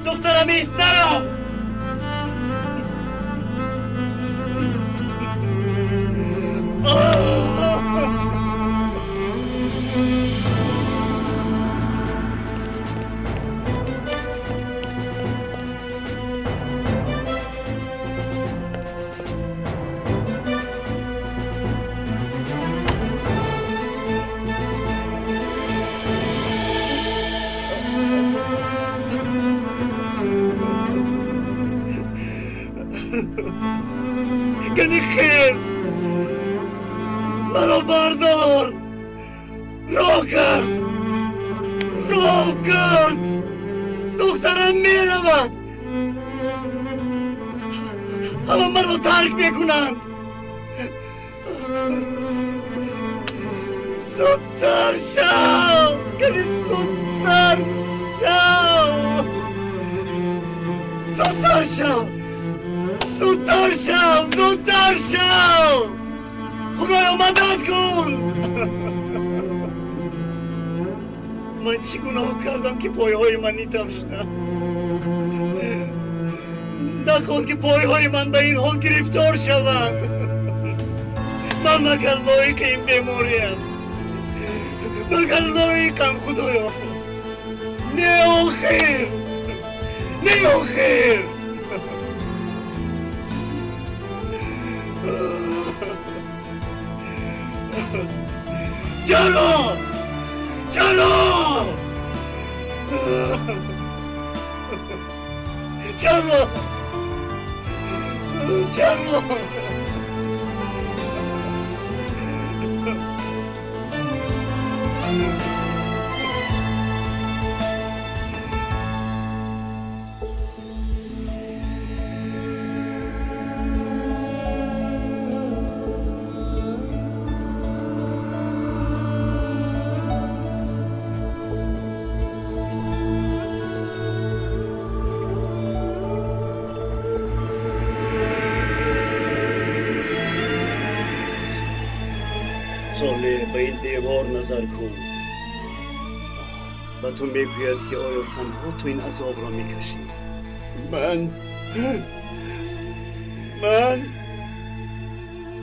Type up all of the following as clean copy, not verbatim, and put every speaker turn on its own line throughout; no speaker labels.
دخترم ایست نرو. کنی خیز منو بردار. راه کرد دخترم میرود. همه منو ترک میکنند. زودتر شو کنی زودتر شو. خدایا مدد کن. من چی گناه کردم که پایهای من نیتم شدن؟ نخواد که پایهای من به این حال گرفتار شوند. من مگر لایق این بیماریم؟ مگر لایقم خدایا؟ نه آخر چرا صالح به این دیوار نظر کن. و تو میگوید که آیا تنها تو این عذاب را میکشی؟ من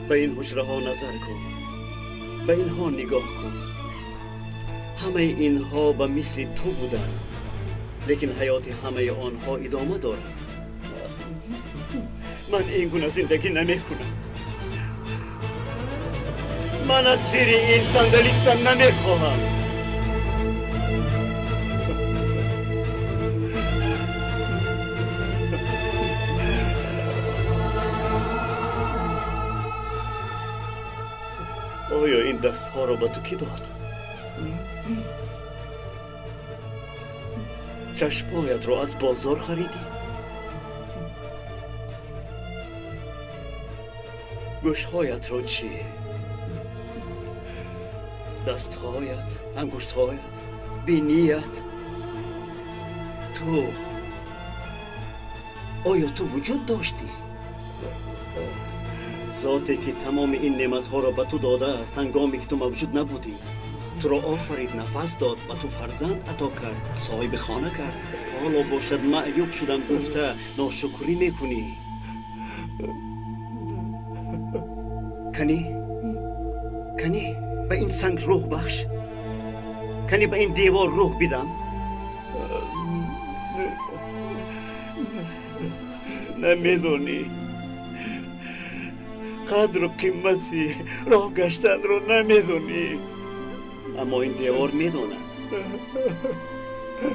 به این حجره ها نظر کن. به اینها نگاه کن. همه اینها به مثل تو بودند، لیکن حیات همه آنها ادامه دارد. من این گونه زندگی نمیکنم. من از زیر این صندلیستم نمیخواهم. آیا این دست ها را به تو کی داد؟ چشمهایت را از بازار خریدی؟ گوشهایت را چی؟ دستهایت، انگشتهایت، بینیت. تو آیا تو وجود داشتی؟ ذاتی که تمام این نعمتها را به تو داده است هنگامی که تو موجود نبودی. تو را آفرید، نفس داد، به تو فرزند عطا کرد، صاحب خانه کرد. حالا باشد معیوب شدم گفته ناشکری میکنی. کنی به این سنگ روح بخش. کنی به این دیوار روح بدم. قدر و قیمتی راه گشتن رو نمیدونی. اما این دیوار میدوند.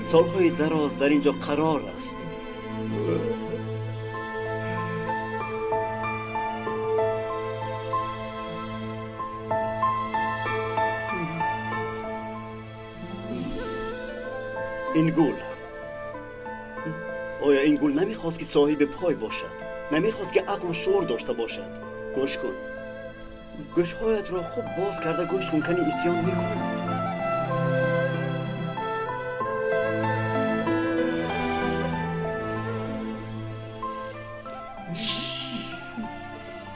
سالهای دراز در اینجا قرار است. این گل، آیا این گل نمیخواست که صاحب پای باشد؟ نمیخواست که عقل و شعور داشته باشد؟ گوش کن، گوشهایت را خوب باز کرده گوش کن، کنی اسیان میکند.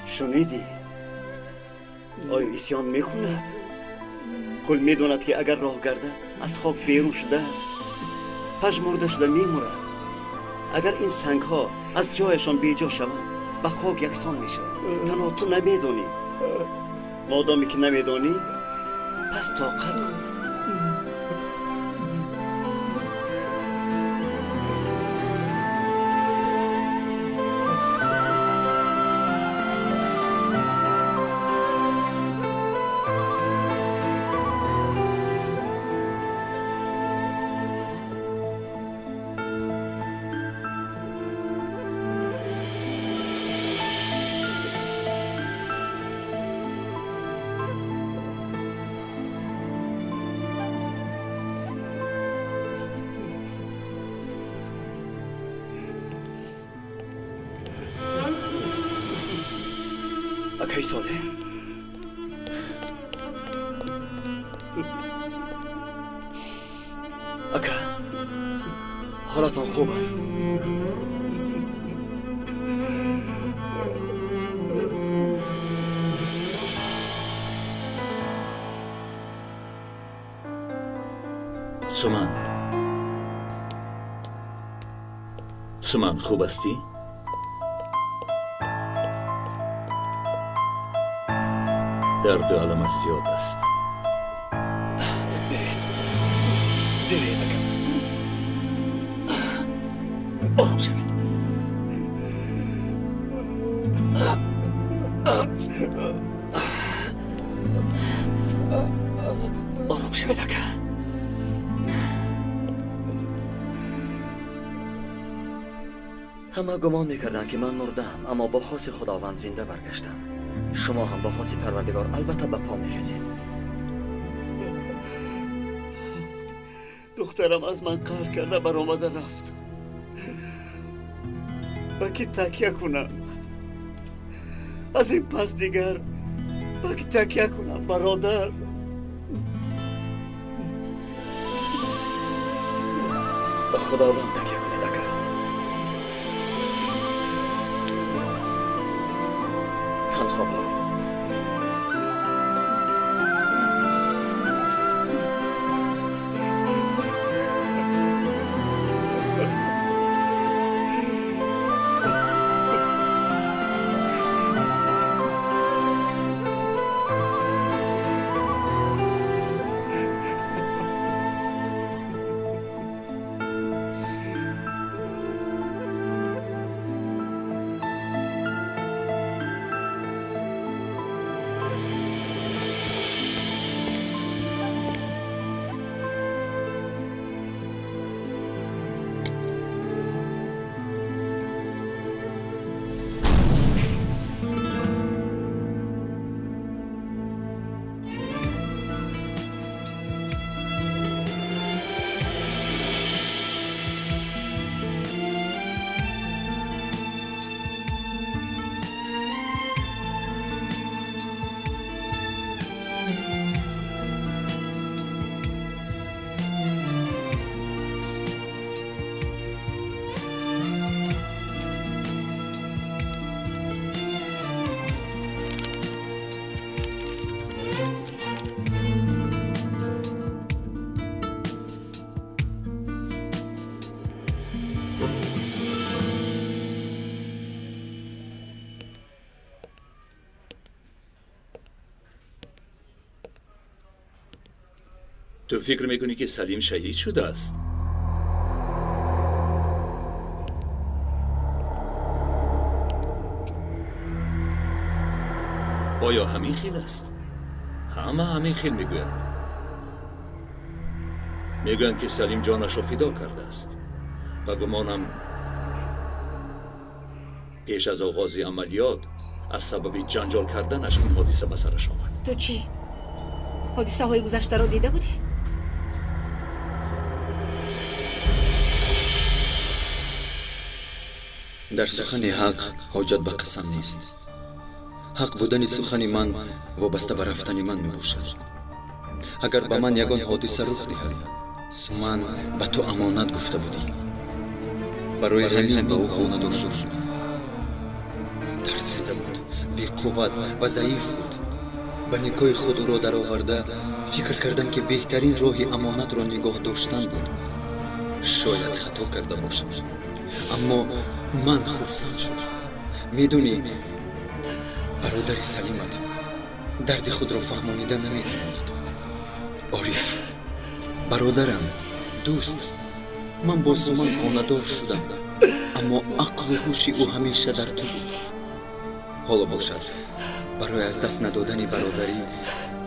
شنیدی؟ آیا اسیان میکند؟ گل میدوند که اگر راه گردد از خاک بیرون شده پژمرده شده میمورد. اگر این سنگ ها از جایشان بیجا شوند به خاک یکسان میشوند. تنها تو نمیدونی. مادامی که نمیدونی پس طاقت کن. اکی ساله اکا حالتان خوب است.
سومن خوب هستی؟ درد و علمت زیاد است.
برید اکا، آرام شوید. آرام شوید اکا.
همه گمان میکردن که من مردم، اما با خواست خداوند زنده برگشتم. شما هم با خواست پروردگار البته به پا میخیزید.
دخترم از من قهر کرده برآمده رفت. با کی تکیه کنم؟ از این پس دیگر با کی تکیه کنم برادر؟
به خداوند تکیه کنید اکا. تنها با
تو فکر میکنی که سلیم شهید شده است؟ آیا همین خیل است؟ همه همین خیل میگویند. میگویند که سلیم جانش را فدا کرده است و گمانم پیش از آغاز عملیات از سبب جنجال کردنش این حادثه به سرش آمد.
تو چی؟ حادثه های گذشته را دیده بودی؟
در سخن حق حاجت به قسم نیست. حق بودن سخن من وابسته به رفتن من می باشد. اگر به من یگان حادثه رخ دهد، سومن به تو امانت گفته بودی. برای همین به او خوف داشته شدم. ترسیده بود، بی قوت و ضعیف بود. به نگاه خود او را در آورده فکر کردم که بهترین راه امانت را نگاه داشتن بود. شاید خطا کرده باشم، اما من خرسند شدم. میدونی برادر سلیمت درد خود را فهمانیده نمیتواند. عارف برادرم، دوست، من با سومن خانه‌دار شدم، اما عقل و هوش او همیشه در تو بود. حالا باشد برای از دست ندادن برادری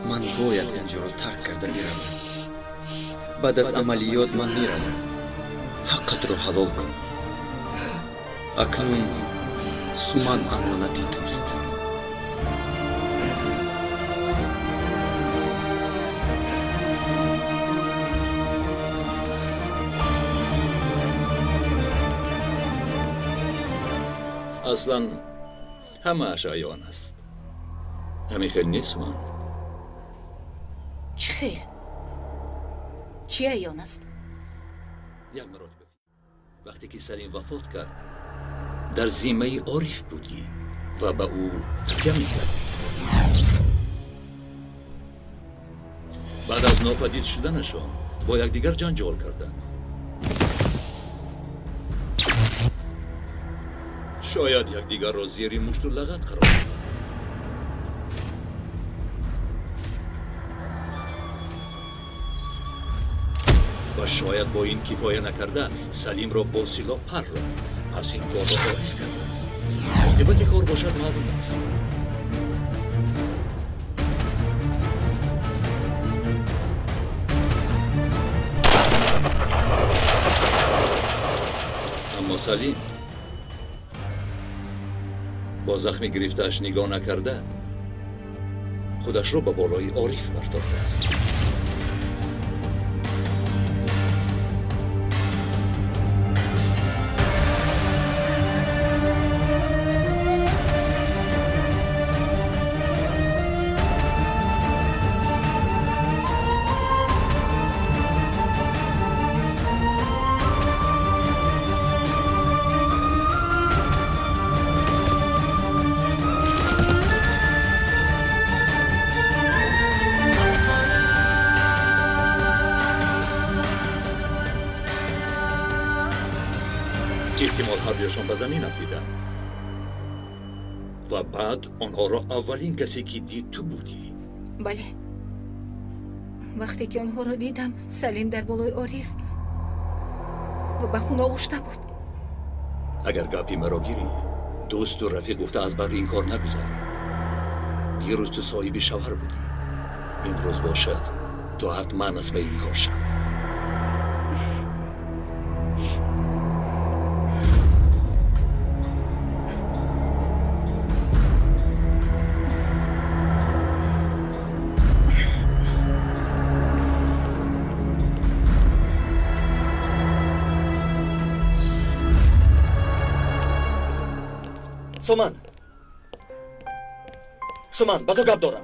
من باید اینجا را ترک کرده میروم. بعد از عملیات من میروم. حقت را حلال کن. اکنون سومن امانتی توست.
اصلا همه اش عیان است. همین خیل نیست من.
چی خیل؟ چی عیان است؟
یک مرتبه وقتی که سلیم وفات کرد در ذمه عارف بودی و به او تکیه میکردی. بعد از ناپدید شدنشان با یکدیگر جنجال کردند. شاید یکدیگر را زیر مشت و لغت قرار دادند. و شاید با این کفایه نکرده سلیم را با سلاح پر را پس این کار را عارف کرده است. عاقبت کار باشد معلوم است. اما سلیم با زخمی گرفته‌اش نگاه نکرده خودش را به بالای عارف برتافته است. احتمال هر دویشان به زمین افتیدند و بعد آنها را اولین کسی که دید تو بودی.
بله، وقتی که آنها را دیدم سلیم در بالای عارف و به خون آغشته بود.
اگر گپی مرا گیری دوست و رفیق گفته از بر این کار نگذار. یه روز تو صاحب شوهر بودی، امروز باشد تو حتما از به این کار شو.
سومن با تو گپ دارم.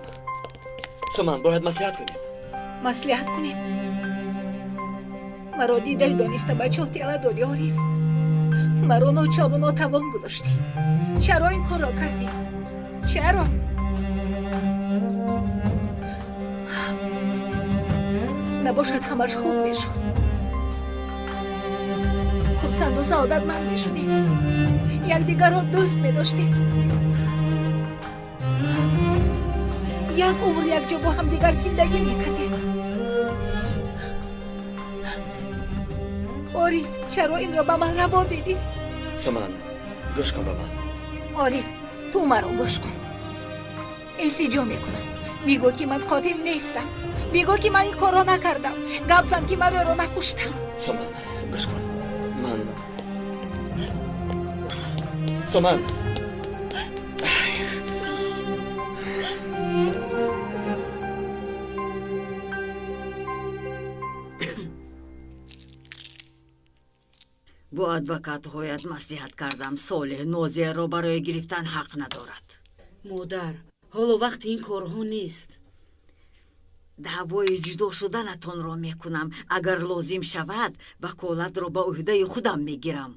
سومن باید مصلحت کنیم.
مصلحت کنیم؟ مرا دیده دانسته بچه ها تیله دادی عارف. مرا ناچار و ناتوان گذاشتی. چرا این کار را کردی؟ چرا؟ نباشد همش خوب میشد. خرسند و سعادت من میشدیم. یکدیگر را دوست میداشتیم. یک عمر یک جا با هم دیگر زندگی میکردیم. عارف چرا این را به من روا دیدی؟
سومن گوش کن به من.
عارف تو مرا گوش کن. التجا میکنم بگو که من قاتل نیستم بگو که من این کارو نکردم گپ زن که من رو نکشتم
سامان گوش کن سامان
با ادوکات‌هایت مصلحت کردم صالح نازیه را برای گرفتن حق ندارد.
مادر حالا وقت این کارها نیست.
دعوای جدا شدنتان را میکنم. اگر لازم شود وکالت را به عهده خودم میگیرم.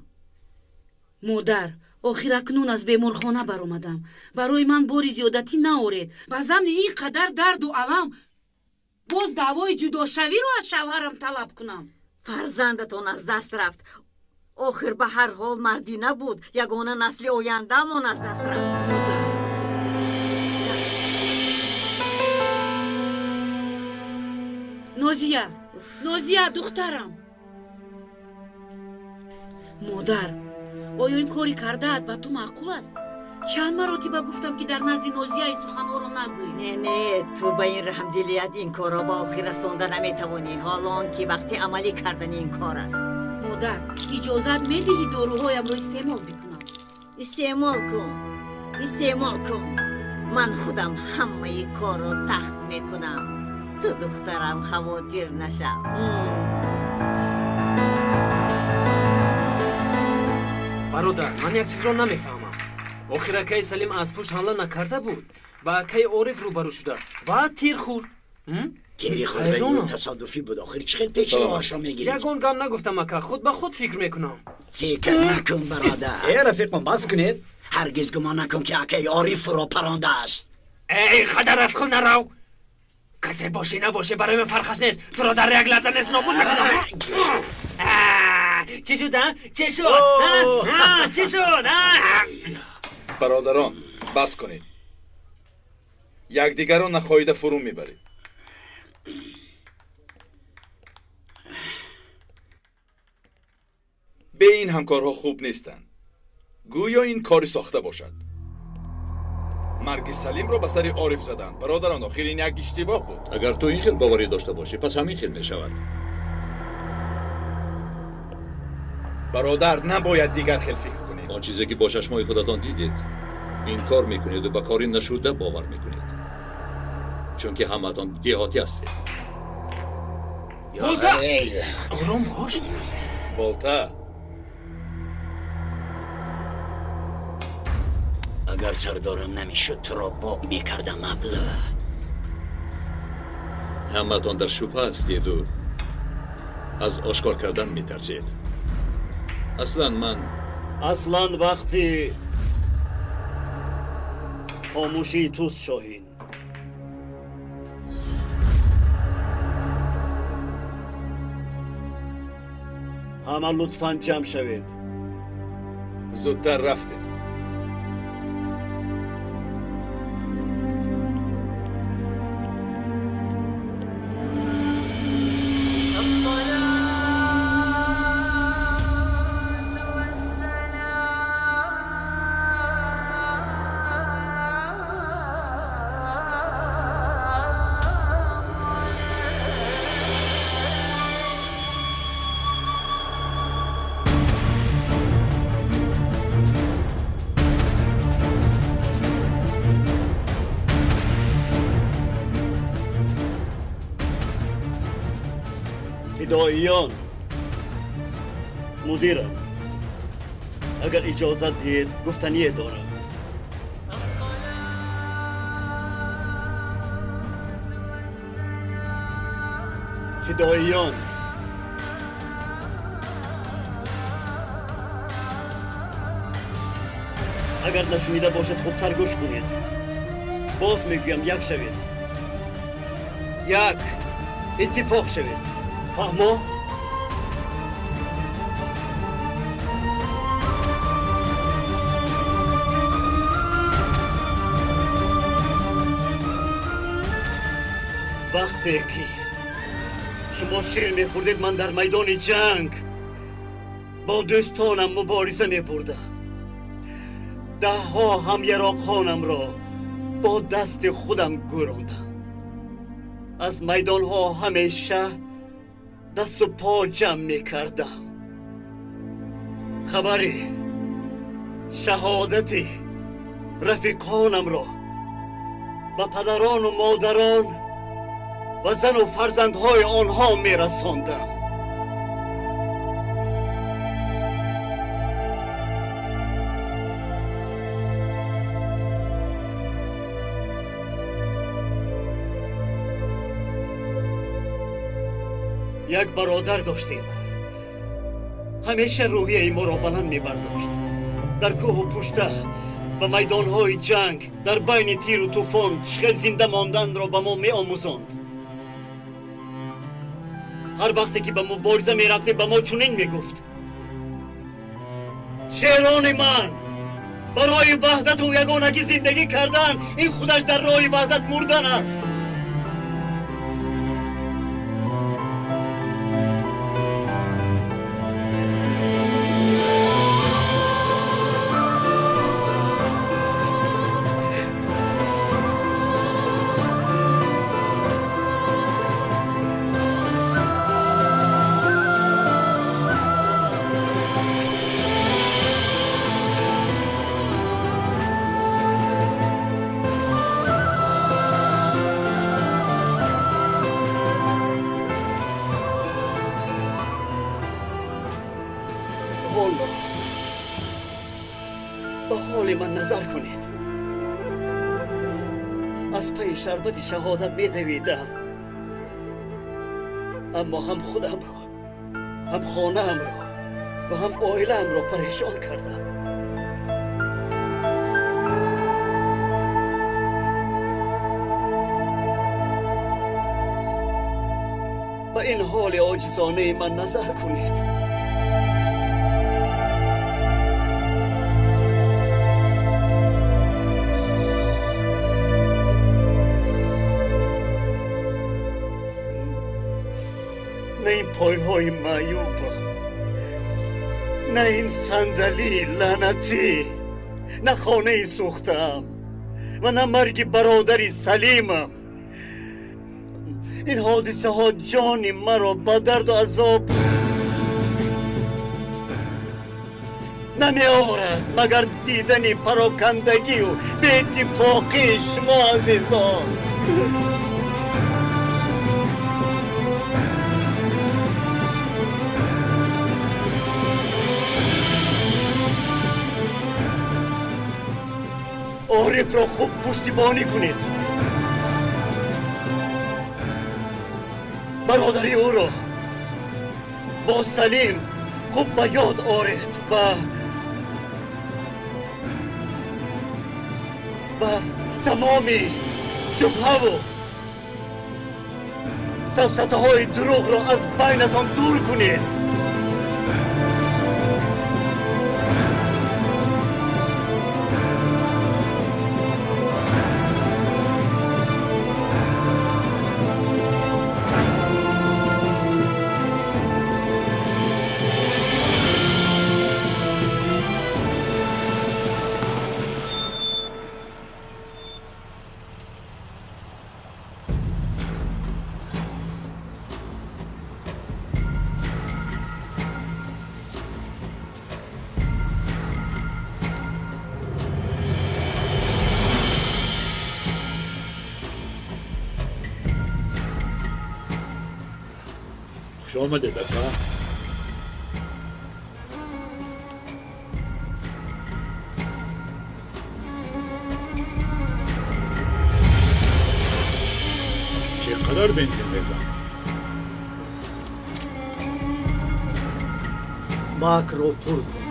مادر آخر اکنون از بیمارخانه برآمدم. برای من باری زیادتی نآورید. با ضمن این قدر درد و الم باز دعوای جدا شوی رو از شوهرم طلب کنم.
فرزندتان از دست رفت. آخر به هر حال مردی نبود. یگانه نسل آینده‌مان از دست رفت.
مادر نازیه دخترم. مادر آیا این کاری کرده‌ات به تو معقول است؟ چند مرتبه گفتم که در نزد نازیه این سخن‌ها رو نگویی.
نه تو به این رحمدلیت این کار را به آخر رسانده نمیتوانی. حالا که وقتی عملی کردن این کار است.
مادر اجازت میدهی داروهایم رو استعمال بکنم؟
استعمال کن. من خودم همه کار را تخت میکنم. تو دخترم خواطر نشم.
برادر من یک چیز را نمیفهمم. آخر کی سلیم از پشت حمله نکرده بود و کی عارف روبرو شده و تیر خورد.
تیری خورده تصادفی بود. آخر چه خیلی پیش آشا میگیری؟
یگان گم نگفتم اکا خود به خود فکر میکنم.
فکر نکن برادر.
ای رفیقم بس کنید.
هرگز گمان نکن که اکی عارف رو پرانده است.
ای خدر از خود نرو. کسی باشه نباشه برای من فرقش نیست. تو را در یک لحظه نیست نابود میکنم. چی شد؟ چی شد؟ چی شد؟
برادران بس کنید. یکدیگر را نخواهیده فرو میبرید. به این همکارها خوب نیستند. گویا این کاری ساخته باشد. مرگ سلیم را به سر عارف زدند. برادران آخر این یک اشتباه بود.
اگر تو این خیل باوری داشته باشی پس همین خیل می شود.
برادر نباید دیگر خیل فکر کنید.
آن چیزی که با چشمای خودتان دیدید این کار میکنید و به کاری نشده باور میکنید، چون که همتان دیهاتی هستید.
بولتا آرام باش.
بولتا
اگر سردارم نمیشد تو را باق میکردم ابله.
همتان در شبه هستید و از آشکار کردن میترسید.
اصلا وقتی خاموشی توست شاهین. همه لطفاً جمع شوید.
زودتر رفتیم.
فداییان، مدیرم، اگر اجازت دید گفتنیه دارم. فداییان، اگر نشنیده باشد خوبتر گوش کنید. باز میگویم یک شوید، یک اتفاق شوید. فهمو؟ وقتی که شما شیر میخوردید من در میدان جنگ با دوستانم مبارزه میبردم. 10 ها هم یراق خانم را با دست خودم گروندم. از میدان ها همیشه دست و پا جمع میکردم. خبری شهادتی رفیقانم را به پدران و مادران و زن و فرزندهای آنها میرساندم. یک برادر داشتیم. همیشه روحیه ما را بلند می‌برداشت. در کوه و پشته و میدان‌های جنگ در بین تیر و طوفان چخیل زنده ماندن را به ما می‌آموزاند. هر وقتی که به مبارزه می‌رفتیم به ما چنین می‌گفت: شیران من، برای وحدت و یگانگی زندگی کردن این خودش در راه وحدت مردن است. به حال من نظر کنید. از پی شربت شهادت می‌دویدم، اما هم خودم را، هم خانه‌ام را و هم عائله‌ام را پریشان کردم. به این حال عاجزانه من نظر کنید. نه این پایهای معیوبم، نه این صندلی لعنتی، نه خانه سوختم و نه مرگ برادری سلیمم. این حادثه ها جان مرا به درد و عذاب نمی آورد مگر دیدن پراکندگی و به اتفاقی شما عزیزان. عارف را خوب پشتیبانی کنید. برادری او را با سلیم خوب به یاد آورید و تمامی شبهه و سفسطه های دروغ را از بینتان دور کنید.
خوش آمده دکا. چقدر بنزین بزن؟
باک رو پر کن.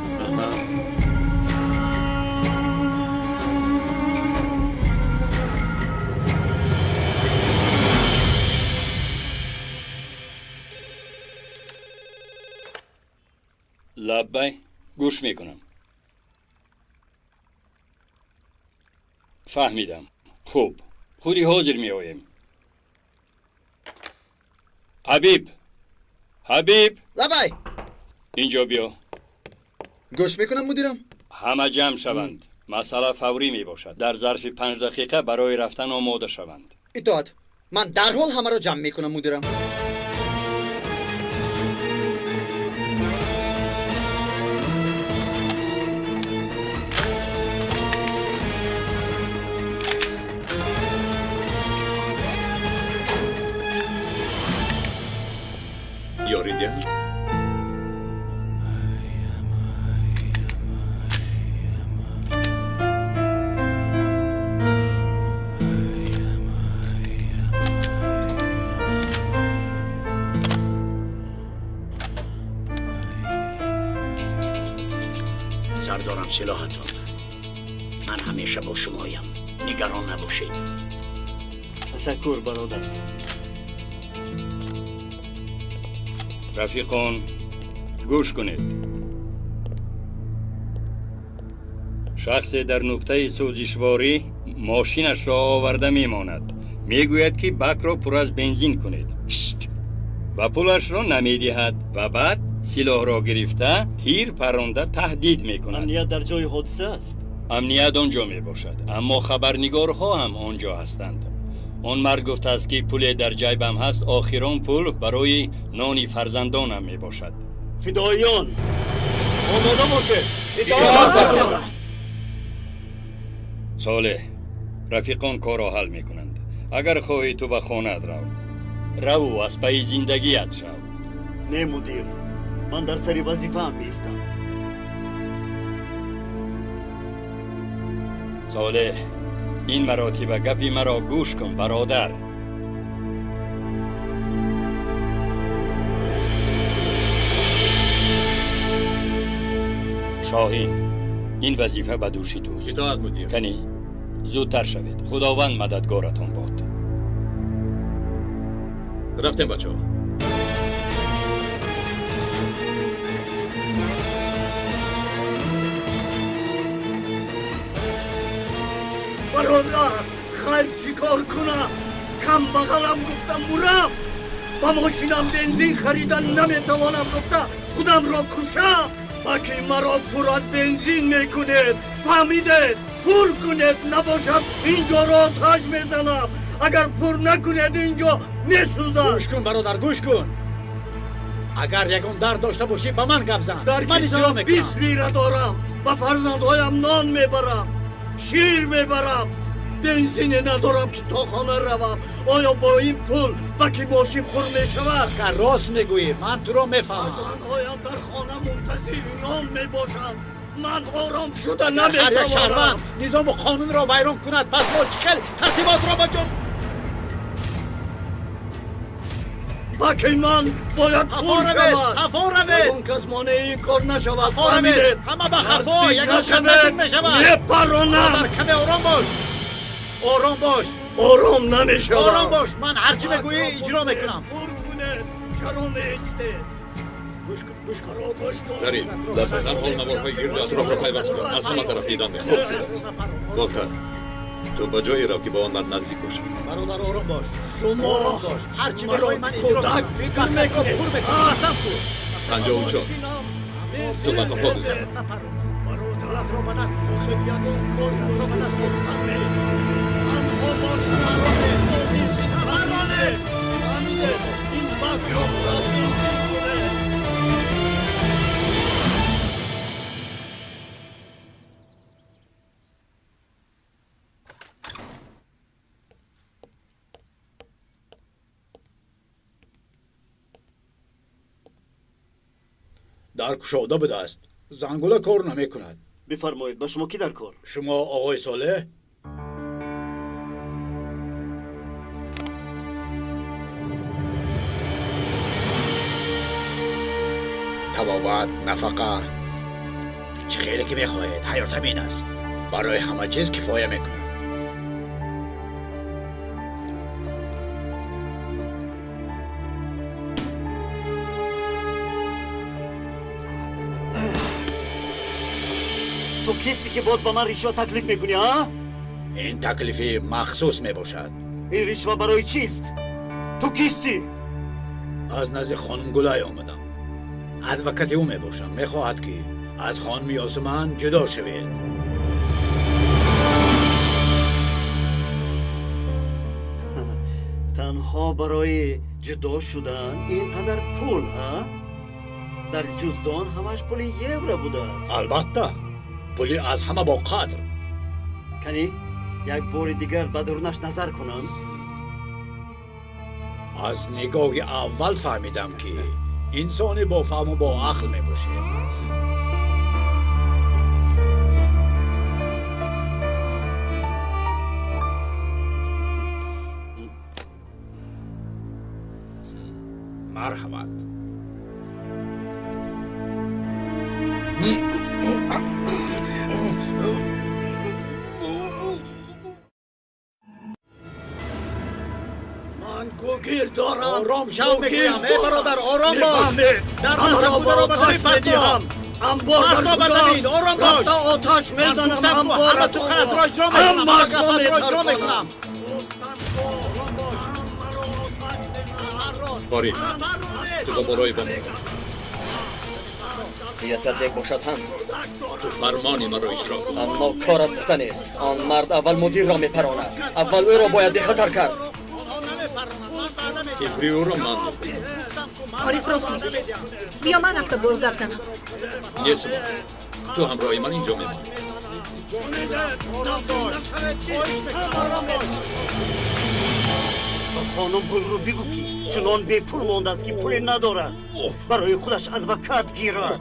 لبی گوش میکنم. فهمیدم. خوب، خودی حاضر می آیم. حبیب
لبی
اینجا بیا.
گوش میکنم مدیرم.
همه جمع شوند. مسئله فوری می باشد. در ظرف 5 دقیقه برای رفتن آماده شوند.
اطاعت. من در حال همه را جمع میکنم مدیرم.
یاریدیم؟
سردارم سلاحتان. من همیشه با شمایم. نگران نباشید.
تشکر برادر.
رفیقان گوش کنید. شخص در نقطه سوزشواری ماشینش را آورده میماند. میگوید که بک را پر از بنزین کنید و پولش را نمیدهد و بعد سلاح را گرفته تیر پرانده تهدید میکند.
امنیت در جای حادثه است.
امنیت آنجا می باشد، اما خبرنگارها هم آنجا هستند. آن مرد گفته است که پول در جیبم هست. آخران پول برای نان فرزندانم می باشد.
فدایان آماده باشه.
صالح، رفیقان کار را حل می کنند. اگر خواهی تو به خانه رو از پای زندگیت شو.
نه مدیر، من در سری وظیفه هم میستم.
صالح، این مراتب گپی مرا گوش کن برادر. شاهین، این وظیفه به دوش توست.
اطاعت مدیر.
کنی زودتر شوید. خداوند مددگارتان باد.
رفتیم بچه ها.
برادر خیر چی کار کنم؟ کم بغلم گفتم برم. با ماشینم بنزین خریدن نمیتوانم گفتم خودم را کشم. باکی مرا پر از بنزین میکنید. فهمیدید؟ پر کنید، نباشد اینجا را آتش میزنم. اگر پر نکنید اینجا میسوزم.
گوش کن برادر، گوش کن. اگر یکم درد داشته باشی به من گپ زن.
در کیسم 20 لیره دارم. با فرزندهایم نان میبرم، شیر میبرم. بنزین ندارم که تا خانه روم. آیا با این پول باکی ماشین پر میشود؟
که راست میگویی، من تو رو میفهمم.
زنهایم در خانه منتظر نان میباشند. من آرام شده
هر یک
نمیتوانم.
شهروند نظام و قانون را ویران کند، پس ما چکل ترتیبات را بجم.
باکی من باید پول شود.
تفارمید.
اون کس مانع این کار نشود.
تفارمید.
فهمیدید؟
همه به خفا یک
نشود.
میشود.
نپرانم.
برادر کمی آرام باش. آرام باش.
آرام نمیشود.
آرام باش. من هرچی بگویی اجرا میکنم.
پر کنه چرا میسته؟
گوش کن، گوش کن.
زری، در حال نوارهای گرد اطراف را پیوست کن. از همه طرف دیدن میخواد. بلکر، تو با جایی را که با آن مرد نزدیک باشی.
برادر آرام باش.
شما
آرام باش. هرچی بخوای من اجرا
کودک
میکنم.
فکر میکنید.
پر میکنم.
54 تو با کفا بزن.
برادر را به دست گیر. آخر یکم کار را به دست گفتم می. تنها باشه برانه. فهمیده؟ این بس را کنه.
در کشاده بوده است. زنگوله کار نمی کند.
بفرمایید، با شما کی در کار؟
شما آقای صالح؟ تبابت، نفقه، چه خیلی که میخواهید، حیات همین است. برای همه چیز کفایه میکند.
تو کیستی که باز با من رشوه تکلیف میکنی ها؟
این تکلیفی مخصوص میباشد.
این رشوه برای چیست؟ تو کیستی؟
از نزد خانم گلای آمدم. ادوکت او میباشم. میخواهد که از خانم یاسمن جدا شوید.
تنها برای جدا شدن اینقدر پول ها؟ در جزدان همش پول یورو بوده است.
البته پولی از همه با قدر.
کنی یک بار دیگر به درونش نظر کنم.
از نگاه اول فهمیدم که انسان با فهم و با عقل می باشه. مرحمت.
من گوگیر دارم. آرام شو میگویم. ای برادر آرام باش. در نظر بوده را بزنید پرتو. انبار در بزنید. آرام باش. آتش میزنم. انبار تو خلط را اجرا میکنم. باری تو بالای بمون.
خیاطت یک باشد هم
تو فرمانی مرا اجرا کن.
اما کارت پخته نیست. آن مرد اول مدیر را میپراند. اول او را باید بخطر کرد.
کبری او را من
عارف راست میگی. بیا من رفته برو گپ زنم.
نیست تو همراهی من اینجا میمانی.
خانم گل رو بگو که چنان بی پول مانده است که پولی ندارد. برای خودش ادوکات گیرد.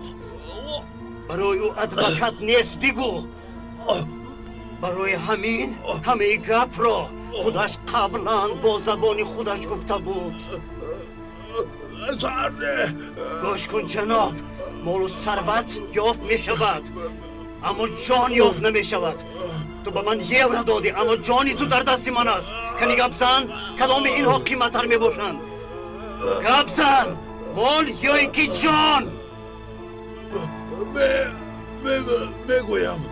برای او ادوکات نیست بگو. برای همین همه گپ را خودش قبلا با زبان خودش گفته بود. گوش کن جناب، مال و ثروت یافت می شود اما جان یافت نمی شود. تو به من یورو دادی اما جانی تو در دست من است. کنی گپ زن کدام اینها قیمت‌تر می باشند؟ گپ زن، مال یا اینکه جان؟
بگویم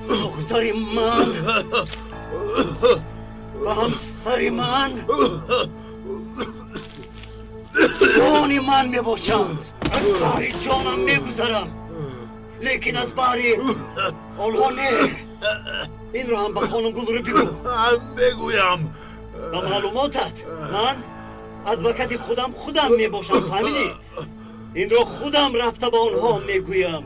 دختر من و همسر من جان من می باشند. از باری جانم می گذرم لیکن از باری آنها نه. این را هم به خانم گل رو بگو.
بگویم
به معلوماتت من ادوکت خودم می باشم. فهمیدی؟ این را خودم رفته به آنها می گویم.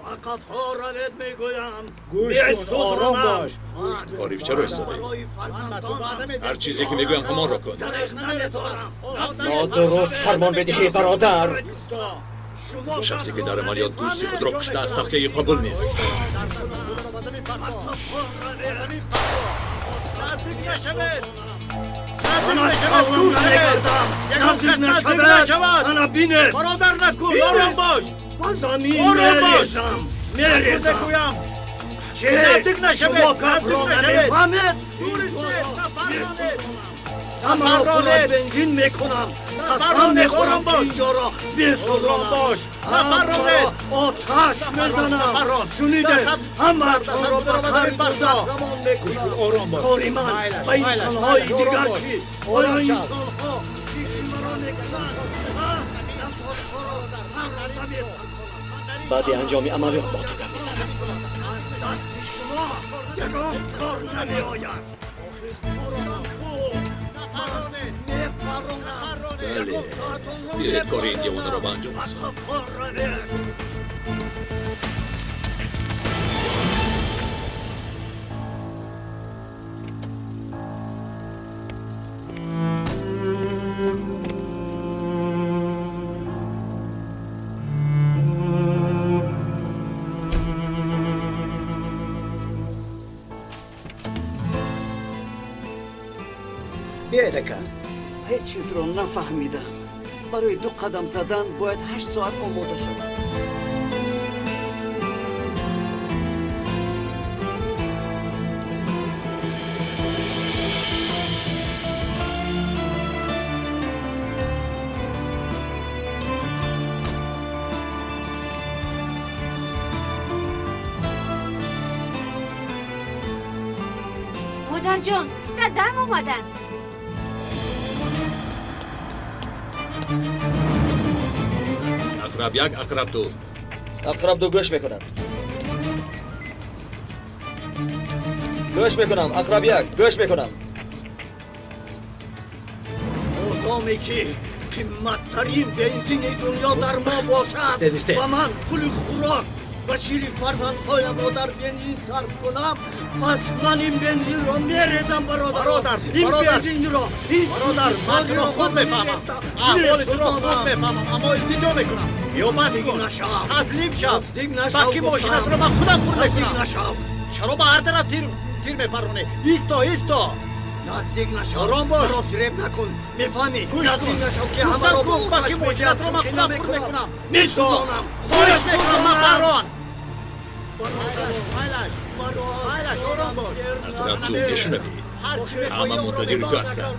وقت ها روید میگویم.
گوش کن آرام باش. عارف چرا ایستادی؟ هر چیزی که میگویم همان را کن.
نادرست فرمان بدهی برادر.
شخصی که در عملیات دوستی خود را کشته است تخته قبول نیست.
من از قولم نمیگردم. نزدیک نشود. انا بینه.
برادر نکن. آرام باش.
با زمین میریزم. چه؟ شما گپ را نمیفهمید؟ همه را پر از بنزین میکنم. قسم میخورم که اینجا را بسوزانم. آتش میزنم. شنیده؟ همه را به کار بردم.
آرام باش.
کاری من به انسانهای دیگر چی؟ آیا انسانها چیزی مرا نکنند؟
بعد انجام عملیات با تو گپ میزنم.
دست شما یکم کار نمی آید.
بله بیاید کار این جوان را به انجام رسانیم.
هیچ چیز را نفهمیدم. برای 2 قدم زدن باید 8 ساعت آماده شود.
مادر جان دم اومدن.
اقرب یک، اقرب دو.
اقرب دو گوش میکنم. گوش میکنم. اقرب یک گوش میکنم.
مقامی که قیمتترین بنزین دنیا در ما باشد و من پول خوراک و شیر فرزندهایم را در بنزین صرف کنم، پس من این بنزین را میریزم برادر. این بنزین را من را خود میفهمم، احوال تو را خود میفهمم، اما التجا میکنم یا بس کن، تسلیم شو. بکی ماشینت را من خودم خورد میکنم. چرا به هر طرف تیر میپرونه؟ ایستا. نزدیک نشو. آرام باش. مرا فریب نکن. میفهمی؟ نزدیک نشو که همه را با او بکی ماشینت را من خودم خورد میکنم. میسوزانم. خواهش میکنم مپران. مایلش آرام باش.
اقرب دو نشنوی. همه منتظر تو هستن.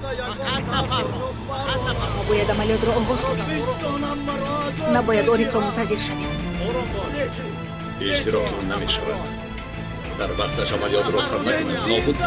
ما باید عملیات را آغاز کنیم. نباید عارف را منتظر شویم.
اشتراک رو نمیشود. در وقتش عملیات را سر نکنم. نابود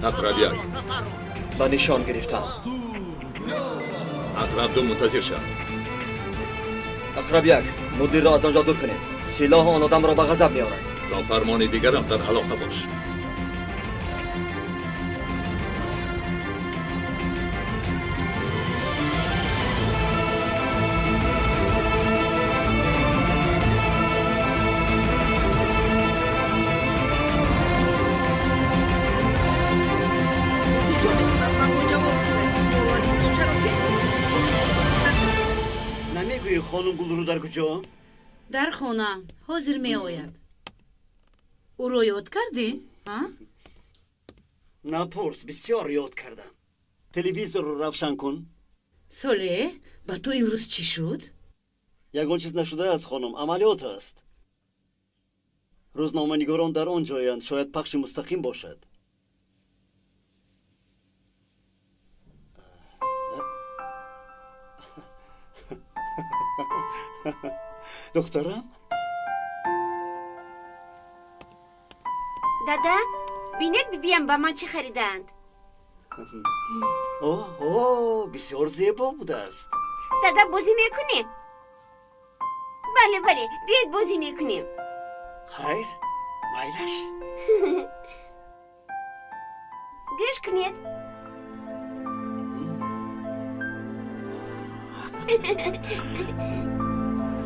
اقرب یک.
من نشان گرفتم.
اقرب دو منتظر شد.
اقرب یک مدیر را از آنجا دور کنید. سلاح آن آدم را به غضب میآورد.
تا فرمان دیگرم در علاقه باش.
خانم گلرو در کجا؟
در خانه. حاضر می آید. او را یاد کردی؟
نپرس، بسیار یاد کردم. تلویزیون رو روشن کن.
ساله، با تو امروز چی شد؟
یگان چیز نشده است خانم، عملیات است. روزنامه نگاران در آن جایند، شاید پخش مستقیم باشد. دخترم؟
دادا بینید ببینم با من چی خریدند.
اوه بسیار زیبا بوده است.
دادا بازی میکنیم؟ بله بیاید بازی میکنیم.
خیر مایلش.
گوش کنید.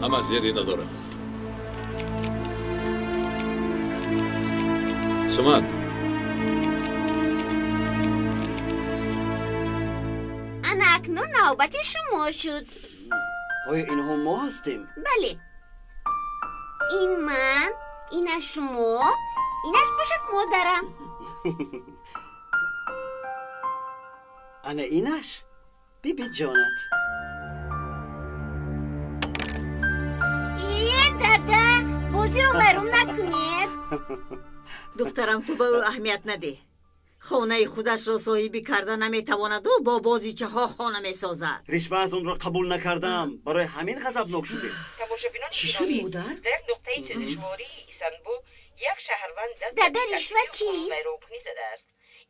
همه زیر نظارت است. سومن
انا اکنون نوبت شما شد.
آیا اینها ما هستیم؟
بله. این من، اینش شما، اینش باشد مادرم.
انا اینش؟ بیبی جانت.
دادا بازی رو محروم نکنید.
دخترم تو به او اهمیت نده. خانه خودش را صاحبی کرده نمیتواند و با بازیچه ها خانه میسازد.
رشوه اون را قبول نکردم، برای همین غضبناک شده.
چی شد مادر؟
در نقطه تلویزیونی استانبول یک شهروند
دادا رشوه چیست؟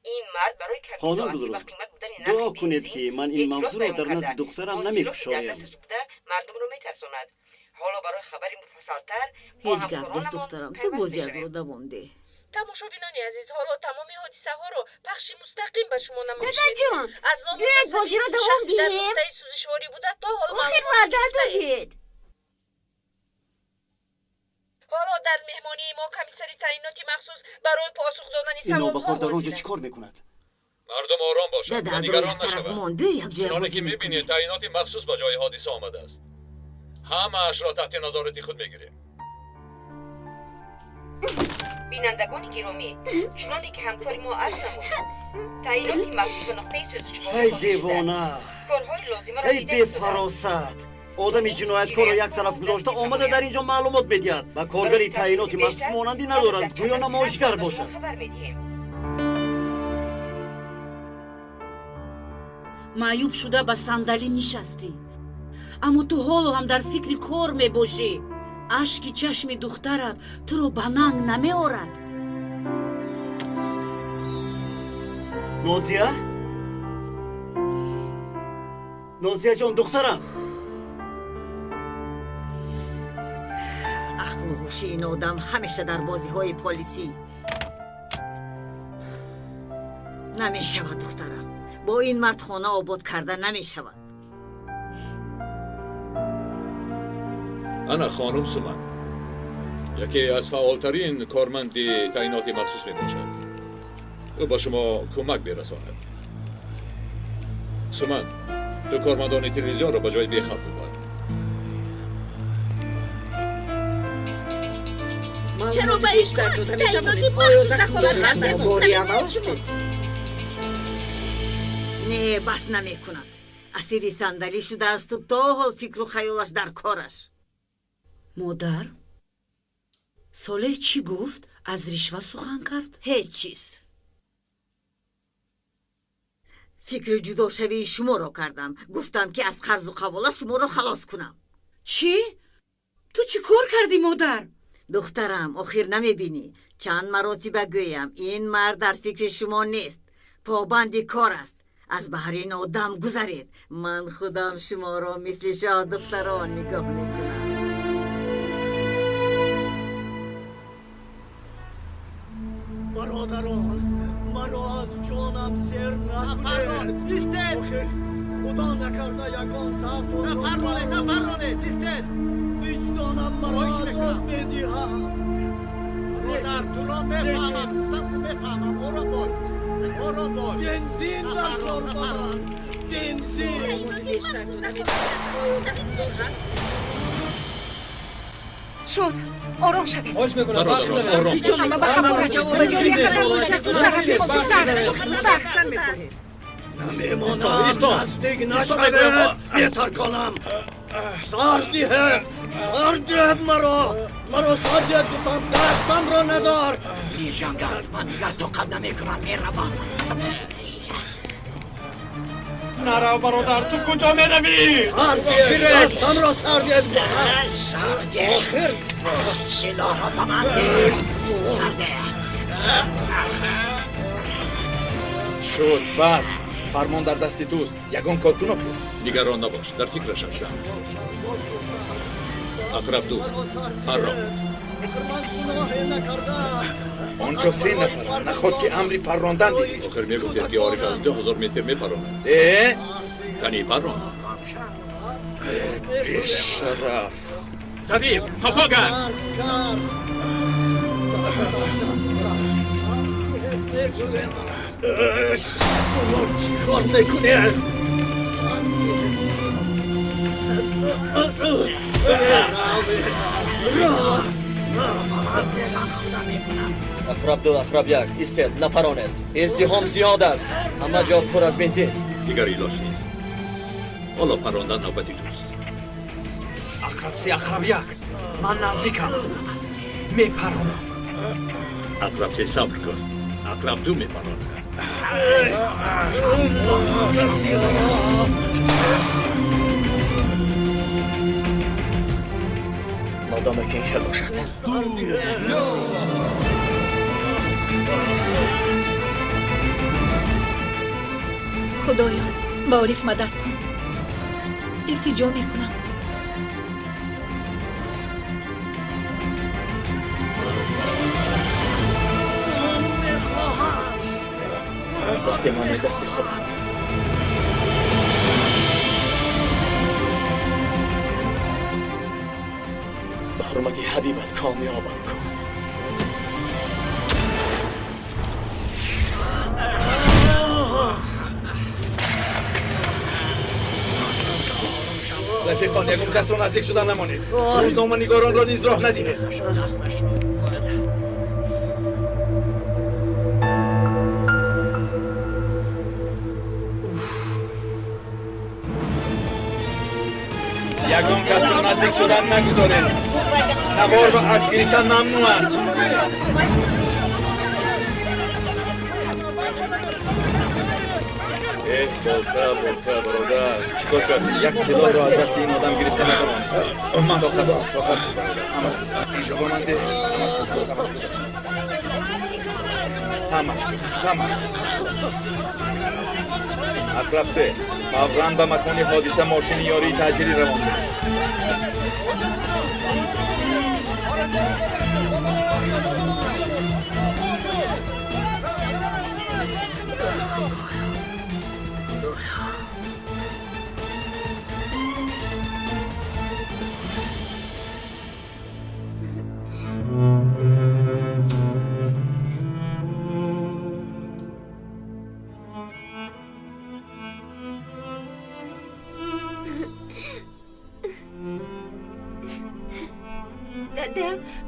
این مرد برای
خانم گلرو دعا کنید که من این موضوع را در نزد دخترم نمیگشایم.
مردم رو میترساند. حالا برای خبری مفصل‌تر
هیچ گپ نیست دخترم، تو بازی رو دوام ده.
تماشابینان عزیز، حالا تمام حادثه ها رو پخش یقین به شما نمایید.
دادا جون بیاید بازی رو دوام
در
دهیم.
نقطه سوزشواری بوده تا حالا
آخر
معلومات
وعده
نیست.
دادید.
حالا در مهمانی ما کمیسری تعییناتی مخصوص برای پاسخ دادن
این
سوالها
نوبکار در آنجا
واجده.
چیکار میکند؟
مردم آرام باشند
دادا
و
از روی
نگران
یک طرف
نشوند.
مونده یک جای
چنانه
بازی
که
میکنه.
میبینید تعییناتی مخصوص به جای حادثه آمده است. همه اش را تحت نظارت خود میگیریم.
بینندگان گرامی، چنانه که همکاری ما عرض نمود تعییناتی مخصوص به نقطه سوزشواری
ای
خواهد
دیوانه،
کارهای لازمه را
ای
دیده شده.
بفراست. آدمی جنایتکار رو یک طرف گذاشته آمده در اینجا معلومات بدهد و کارگری تعییناتی مخصوص مانندی ندارد، گویا نمایشگر باشد.
خبر میدهیم.
معیوب شده به صندلی نشستی، اما تو حالو هم در فکر کار میباشی. اشکی چشم دخترت تو رو به ننگ نمیآورد.
نازیه؟ نازیه جان دخترم،
عقل و هوش این آدم همیشه در بازی های پلیسی. نمی شود دخترم، با این مرد خانه آباد کرده نمی شود.
انا خانم سومن یکی از فعالترین کارمندی تعییناتی مخصوص می باشد. او با شما کمک برساند. سومن، تو کارمندان تلویزیون را به جای بیخط ببر.
چرا به این کار تعییناتی مخصوص دخالت کرده؟
نه بس نمی کند. اسیری صندلی شده است و تا حال فکر و خیالش در کارش.
مادر صالح چی گفت؟ از رشوه سخن کرد؟
هیچ چیز. فکر جدا شوی شما را کردم. گفتم که از قرض و قواله شما را خلاص کنم.
چی؟ تو چی کار کردی مادر؟
دخترم آخر نمی بینی؟ چند مراتب گویم این مرد در فکر شما نیست. پابند کار است. از بهر این آدم گذرید. من خودم شما را مثل شاه دختران نگاه میکنم.
برادران، مرا از جانم سر نکنید. آخر خدا نکرده یکان تحت و نپرانید. وجدانم مرا آزاد میدهد. برادر تو را میفهمم، گفتم تو میفهمم. آرام باش، آرام باش. بنزین در کار بدن، بنزین.
شد آرام شوید.
خواهش میکنم
برادران آرام باشید.
همه به خبر به جای خطر باشد زودتر حرفی خود زودتر.
نمیمانم نزدیک نشوید. بهتر کنم سر دهد، سر دهد مرا سر دهد. گفتم دستم را ندار.
لیژانگر من دیگر طاقت نمیکنم، میروم.
نرو برادر، تو کجا میروی؟
سر دهد، دستم را سر دهد.
سرده سلاح را به من ده. سرده
شد بس، فرمان در دستی توست. یگان کار کن آخر.
نگران نباش، در فکرش هستم. اقرب دو پرام.
من گناهی نکردم.
آنجا 3 نفر نخواد که امری پراندن دهید.
آخر میگوید که عارف از 2000 متر میپراند. تنی پرام.
بیشرف.
صدیق پاپاگر
شما چی کار میکنید؟
اقرب دو اقرب یک ایستد، نپرانید. ازدحام زیاد است، همه جا پر از بنزین.
دیگر ایلاش نیست. حالا پراندن نوبتی توست.
اقرب سی اقرب یک، من نزدیکم، میپرانم.
اقرب سی صبر کن. اقرب دو میپراند.
مادام که این خیل باشد.
خدایا با عارف مدد کن. التجا میکنم.
دست من دست خودت. به حرمت حبیبت کامیابم کن.
رفیقان یکم کس رو نزدیک شدن نمانید. روزنامه نگاران را نیز راه ندید. یکم کس رو نزدیک شدن نگذارید. نوار و عکس گرفتن ممنوع است. بولتا برادر چیکار شد؟ یک سلاح را از دست این آدم گرفته نتوانست. طاقت همش گذشت. اینجا با من ده. همش گذشت. اطراف سه فوراً به مکان حادثه ماشین یاری تاجری روان بود.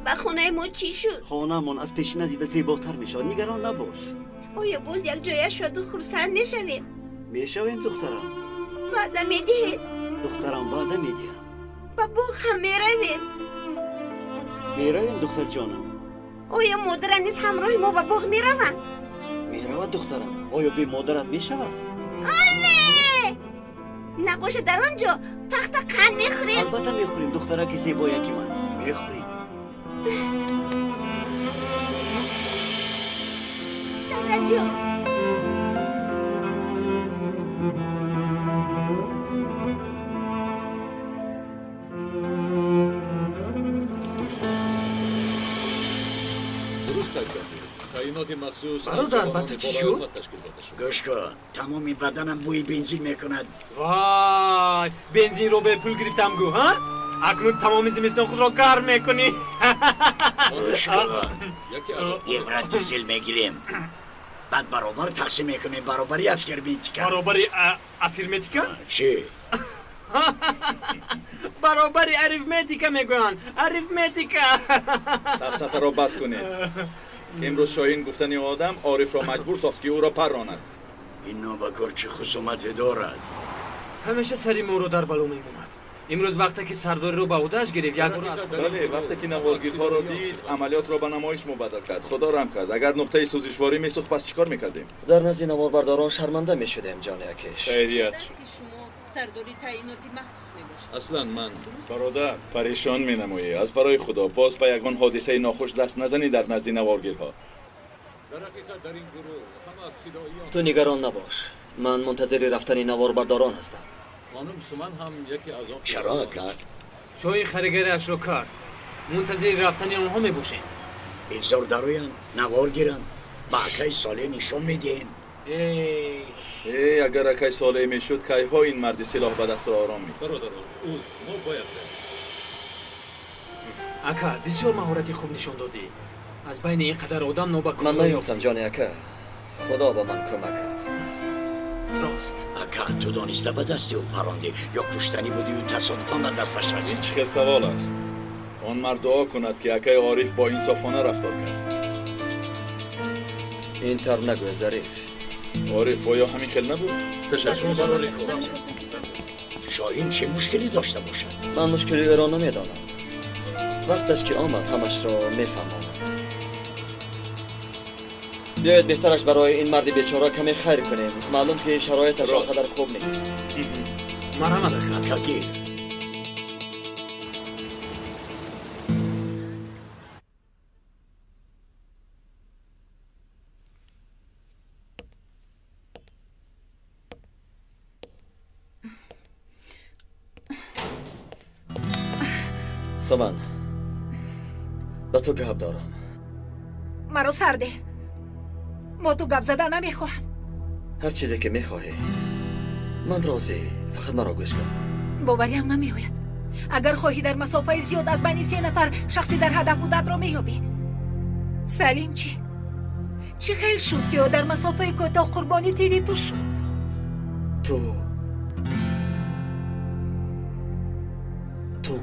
با خونه ما چی شد؟
خانه‌مون از پیش ندیده زیباتر میشد. نگران نباش.
آیا باز یک جای شاد و خرسند نشویم؟
میشویم دخترم.
وعده میدهید؟
دخترم وعده میدیم.
با باغ هم میرویم؟
میرویم دختر جانم.
آیا مادرت نیز همراه ما به باغ میروند؟
میرود دخترم. آیا بی مادرت میشود؟
آله! نباشه در آنجا پخت قند میخوریم.
البته میخوریم دخترک زیبا یکی من. میخوریم.
دادا جون.
برادر بطه چی شد؟
گوش کن تمامی بدنم بوی بنزین میکند.
وای بنزین رو به پول گرفتم گو ها؟ اکنون تمام زمستان خود را گرم میکنی.
گوش کن یک را دیزل میگیریم بعد برابر تقسیم میکنیم. برابری افرمیتیکا.
برابری افرمیتیکا؟
چی؟
برابری اریفمتیکا میگوین. اریفمتیکا.
سفسطه را بس کنید. امروز شاهین گفتنی آدم عارف را مجبور ساخت که او را پراند.
این نابکار چه خصومتی دارد؟
همیشه سری ما رو در بلو میموند. امروز وقتی که سرداری رو به عهده‌اش گرفت یک بار از خود
بله وقتی که نوارگیرها را دید عملیات را به نمایش مبدل کرد. خدا رحم کرد. اگر نقطه سوزشواری میسوخت پس چیکار میکردیم؟
در نزد نواربرداران شرمنده میشدیم جان اکش.
خیریت
سرداری تعییناتی مخصوص میباشد.
اصلا من برادر پریشان مینمایی. از برای خدا باز به یگان حادثه ناخوش دست نزنی در نزد نوارگیرها.
تو نگران نباش. من منتظر رفتن نواربرداران هستم.
خانم سومن هم یکی از آن.
چرا کرد؟
شاهین خریگرش رو کرد. منتظر رفتن آنها میباشیم.
اگزار دارویم نوار گیرن با اکای ساله نشون میدیم.
اگر اکای ساله میشد که ها این مرد سلاح به دست را آرام میکرد.
برادر اوز ما باید
اکا بسیار مهارتی خوب نشان دادی. از بین این قدر آدم نوبه
من نیافتم جان اکا. خدا با من کمک کرد.
راست.
اکا تو دانسته به دستی او پراندی یا کشتنی بودی و تصادفاً به دستش رسید؟
این چه سوال است؟ آن مرد دعا کند که اکای عارف با انصافانه رفتار کرد.
این تر نگو ظریف.
عارف آیا همین خیل نبود؟
تشکر برای کمک.
شاهین چه مشکلی داشته باشد؟
من مشکلی او را نمیدانم. وقت است که آمد همش را میفهمانم. بیاید بهترش برای این مرد بیچاره کمی خیر کنیم. معلوم که شرایطش آنقدر خوب نیست.
مرحمت
اکا گیر.
سومن با تو گپ دارم.
مرا سرده. با تو گپ زدن نمیخواهم.
هر چیزی که میخواهی من راضی، فقط مرا گوش کن.
باوریم نمیآید. اگر خواهی در مسافه زیاد از بین 3 نفر شخصی در هدف بودت را مییابی. سلیم چی خیلی شد که در مسافه کوتاه قربانی تیری تو شد؟
تو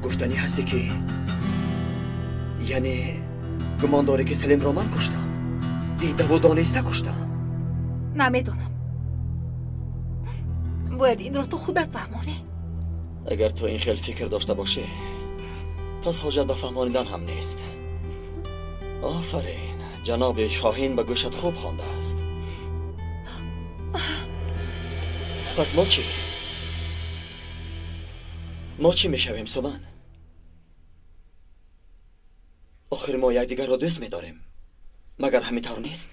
گفتنی هستی که یعنی گمان داری که سلیم را من کشتم؟ دیده و دانسته کشتم؟
نمیدونم. باید این را تو خودت فهمانی.
اگر تو این خیلی فکر داشته باشی پس حاجت به فهمانیدن هم نیست. آفرین، جناب شاهین به گوشت خوب خوانده است. پس ما چی میشویم سومن؟ آخر ما یکدیگر را دوست می‌داریم، مگر همین طور نیست؟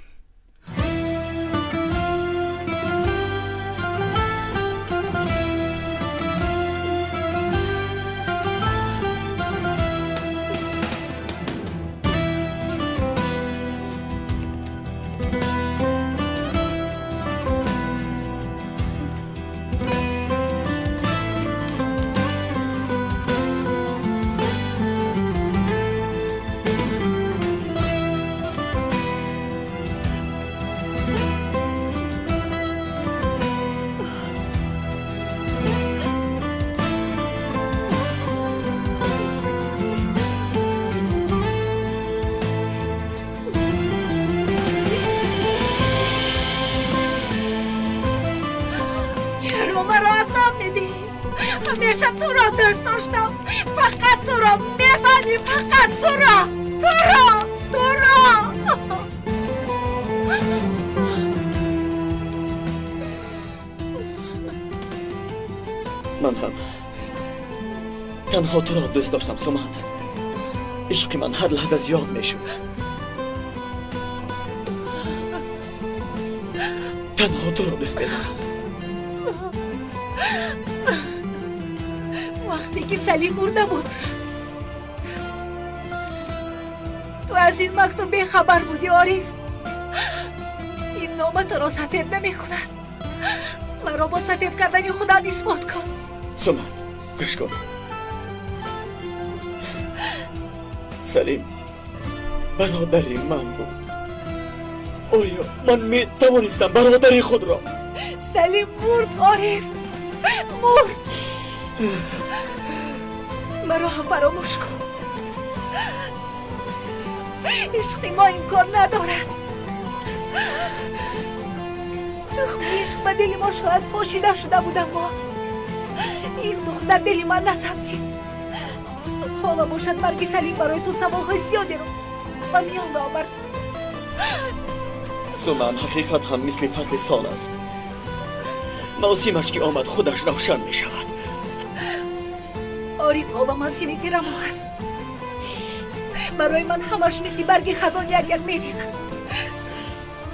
همیشه تو را دوست داشتم. فقط تو را میفهمی، فقط تو را.
من هم تنها تو را دوست داشتم سومن. عشق من هر لحظه زیاد میشد. تنها تو را دوست میدارم.
وقتی که سلیم مرده بود تو از این مکتوب بیخبر بودی عارف. این نامه تو را سفید نمی کند. مرا با سفید کردن خودت اثبات کن.
سومن گوش کن. سلیم برادری من بود. آیا من می توانستم برادری خود را؟
سلیم مرد عارف، مرد. مرا هم فراموش کن. عشق ما امکان ندارد. تخم عشق به دل ما شاید پاشیده شده بودم. ما این تخم در دل من نسبزید. حالا باشد مرگ سلیم برای تو سوالهای زیادی رو و میان آورد.
سومن حقیقت هم مثل فصل سال است. موسمش که آمد خودش روشن می شود.
عارف حالا موسم تیرمو هست. برای من همش مثل برگ خزان یک می ریزم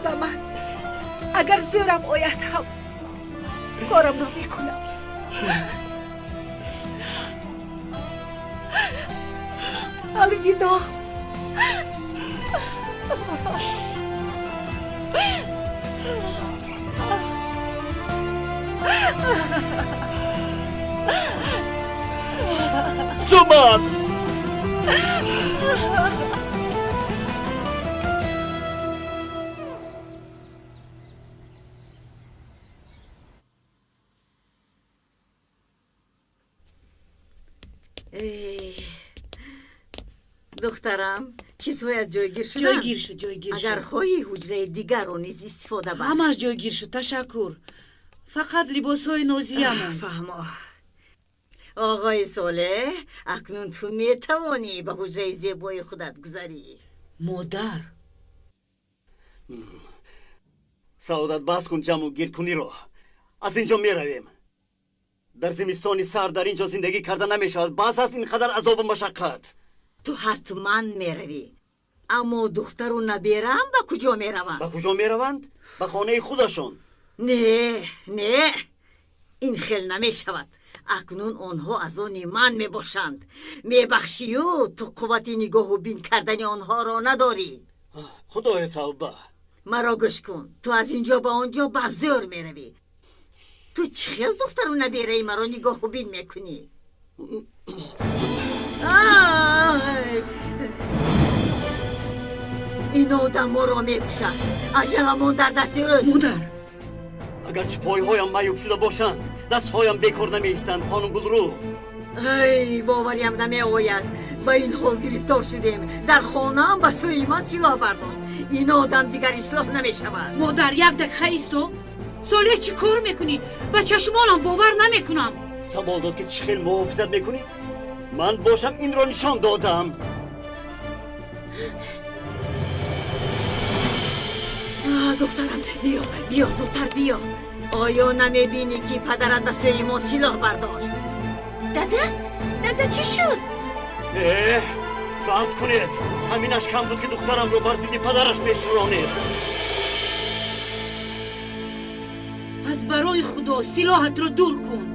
و من اگر زورم آید هم کارم را می کنم. الوداع.
سومن
دخترم چیزهایت جایگیر شدن؟
جایگیر شد.
اگر خواهی حجره دیگر رو نیز استفاده بر.
همش جایگیر شد. تشکر. فقط لباس های نازی همون.
فهمه. آقای صالح، اکنون تو میتوانی به حجره زیبای خودت گذاری.
مادر
سعادت بس کن جمع و گیر کنی رو. از اینجا می رویم. در زمستانی سر در اینجا زندگی کرده نمی شود. بس است اینقدر عذاب و مشقت.
تو حتما می روی. اما دختر رو نبیرم به کجا می روند؟
به کجا می روند؟ به خانه خودشون.
نه این خیل نمی شود. اکنون آنها از آن من می باشند. می بخشی و تو قوت نگاه و بین کردن آنها را نداری.
خدای توبه.
مرا گوش کن. تو از اینجا با اونجا با زور میروی. تو چه خیل دخترونه بیره مرا نگاه و بین میکنی؟ این آدم ما را میکشد. عجلمون در دست اوست.
مادر
اگرچه پایهایم معیوب شده باشند دستهایم بیکار نمیایستند خانم گلرو.
ای باوریم نمی آید. با این حال گرفتار شدیم. در خانه هم به سوی من سلاح برداشت. این آدم دیگر اصلاح نمی شود.
مادر یک دقیقه ایستو. صالح چی کار میکنی؟ به چشمانم باور نمیکنم.
سوال داد که چه خیلی محافظت میکنی؟ من باشم این را نشان دادم.
دخترم بیا زودتر بیا. آیا نمیبینی که پدرت به سوی ما سلاح برداشت؟
دادا چی شد؟
بس کنید. همینش کم بود که دخترم رو بر ضد پدرش میشورانید.
از برای خدا سلاحت رو دور کن.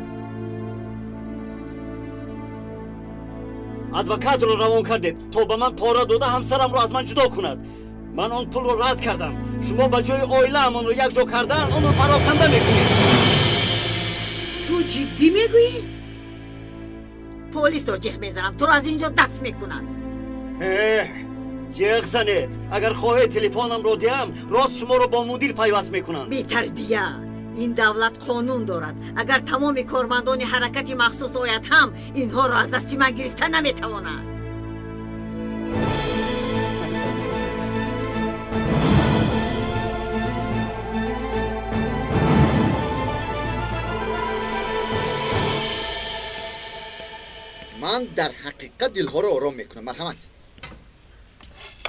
ادوکات رو روان کردید تا به من پاره داده همسرم رو از من جدا کند. من آن پول رو رد کردم. شما به جای آیله امان رو یک جا کردن اون رو پراکنده میکنید.
تو جدی میگویی؟
پلیس رو جیغ میزنم. تو رو از اینجا دفع میکنن.
جیغ زنید. اگر خواهید تلفنم رو دیم راست شما رو با مدیر پیوست میکنن.
بی تربیه. این دولت قانون دارد. اگر تمام کارمندان حرکت مخصوص آید هم اینها را از دست من گرفته نمیتواند.
من در حقیقت دلها رو آرام میکنم. مرحمت.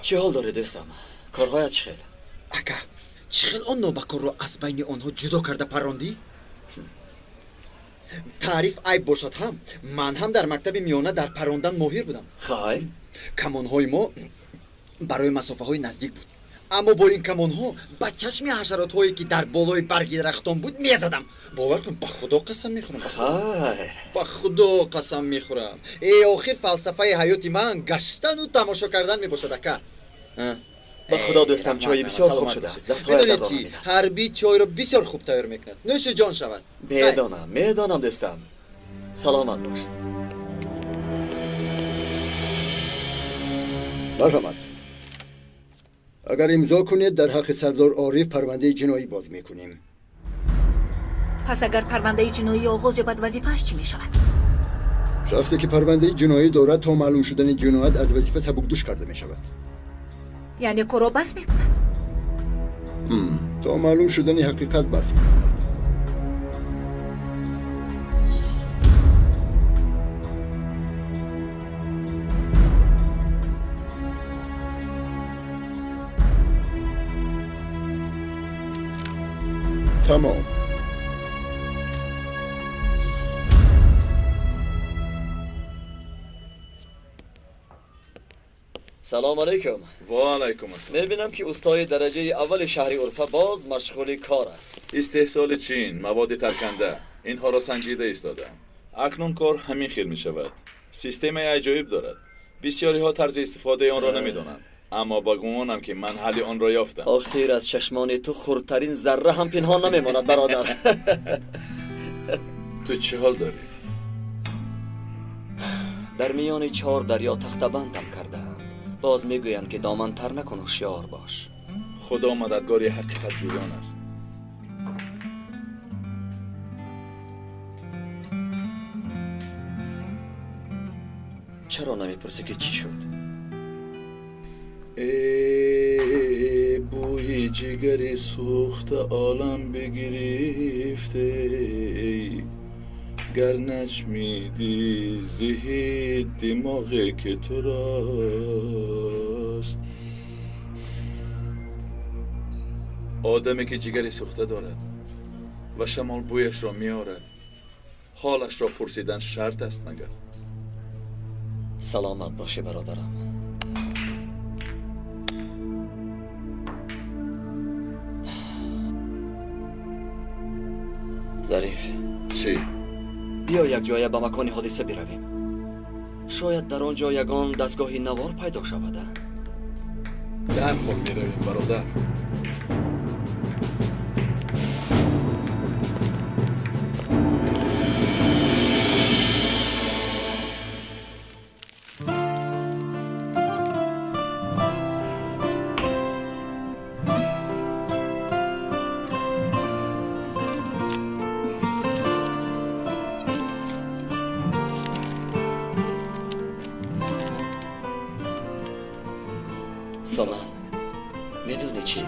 چه حال داره دوستم؟ کارهایت چه خیل؟
اگه چه خیل آن نوبکار رو از بین آنها جدا کرده پراندی؟ تعریف عیب باشد هم من هم در مکتب میانه در پراندن ماهر بودم.
خیر
کمانهای ما برای مسافه های نزدیک بود، اما با این کمانها با چشم حشرات هایی که در بالای برگ درختان بود میزدم. باور کن با خدا قسم میخورم.
خیر
با خدا قسم میخورم. ای آخر فلسفه حیاتی من گشتن و تماشا کردن میباشد. اکا
با خدا دوستم چای بسیار خوب شده است. دستهایت
چی؟ حربی چای رو بسیار خوب تیار میکند. نوش جان شود.
میدانم دوستم. سلامت باش.
مرحمت. اگر امضا کنید در حق سردار عارف پرونده جنایی باز میکنیم.
پس اگر پرونده جنایی آغاز یابد وظیفه‌اش چی میشود؟
شخصی که پرونده جنایی دارد تا معلوم شدن جنایت از وظیفه سبکدوش کرده میشود.
یعنی کارو بس میکند؟
تا معلوم شدن حقیقت بس میکند. تمام.
سلام علیکم.
و علیکم السلام.
میبینم که استای درجه اول شهر عرفه باز مشغول کار است.
استحصال چین، مواد ترکنده، اینها را سنجیده ایستادم. اکنون کار همین خیل می شود. سیستم عجایب دارد. بسیاری ها طرز استفاده آن را نمیدانند، اما با گمانم که من حل آن را یافتم.
آخر از چشمان تو خردترین ذره هم پنهان نمیماند برادر.
تو چه حال داری؟
در میان 4 دریا تخته بندم کردند. باز میگویند که دامن تر نکن، هوشیار باش.
خدا مددگاری حقیقت جویان است.
چرا نمیپرسی که چی شد؟
ای بوی جگری سوخت عالم بگرفته، گر نچمیدی زهی دماغی که تو راست. آدمی که جگری سوخته دارد و شمال بویش را میارد، حالش را پرسیدن شرط است مگر؟
سلامت باشه برادرم. ظریف.
چی؟
بیا یک جای به مکان حادثه برویم. شاید در آنجا یگان دستگاهی نوار پیدا شود.
در خود میرویم برادر.
سامان میدونی چی؟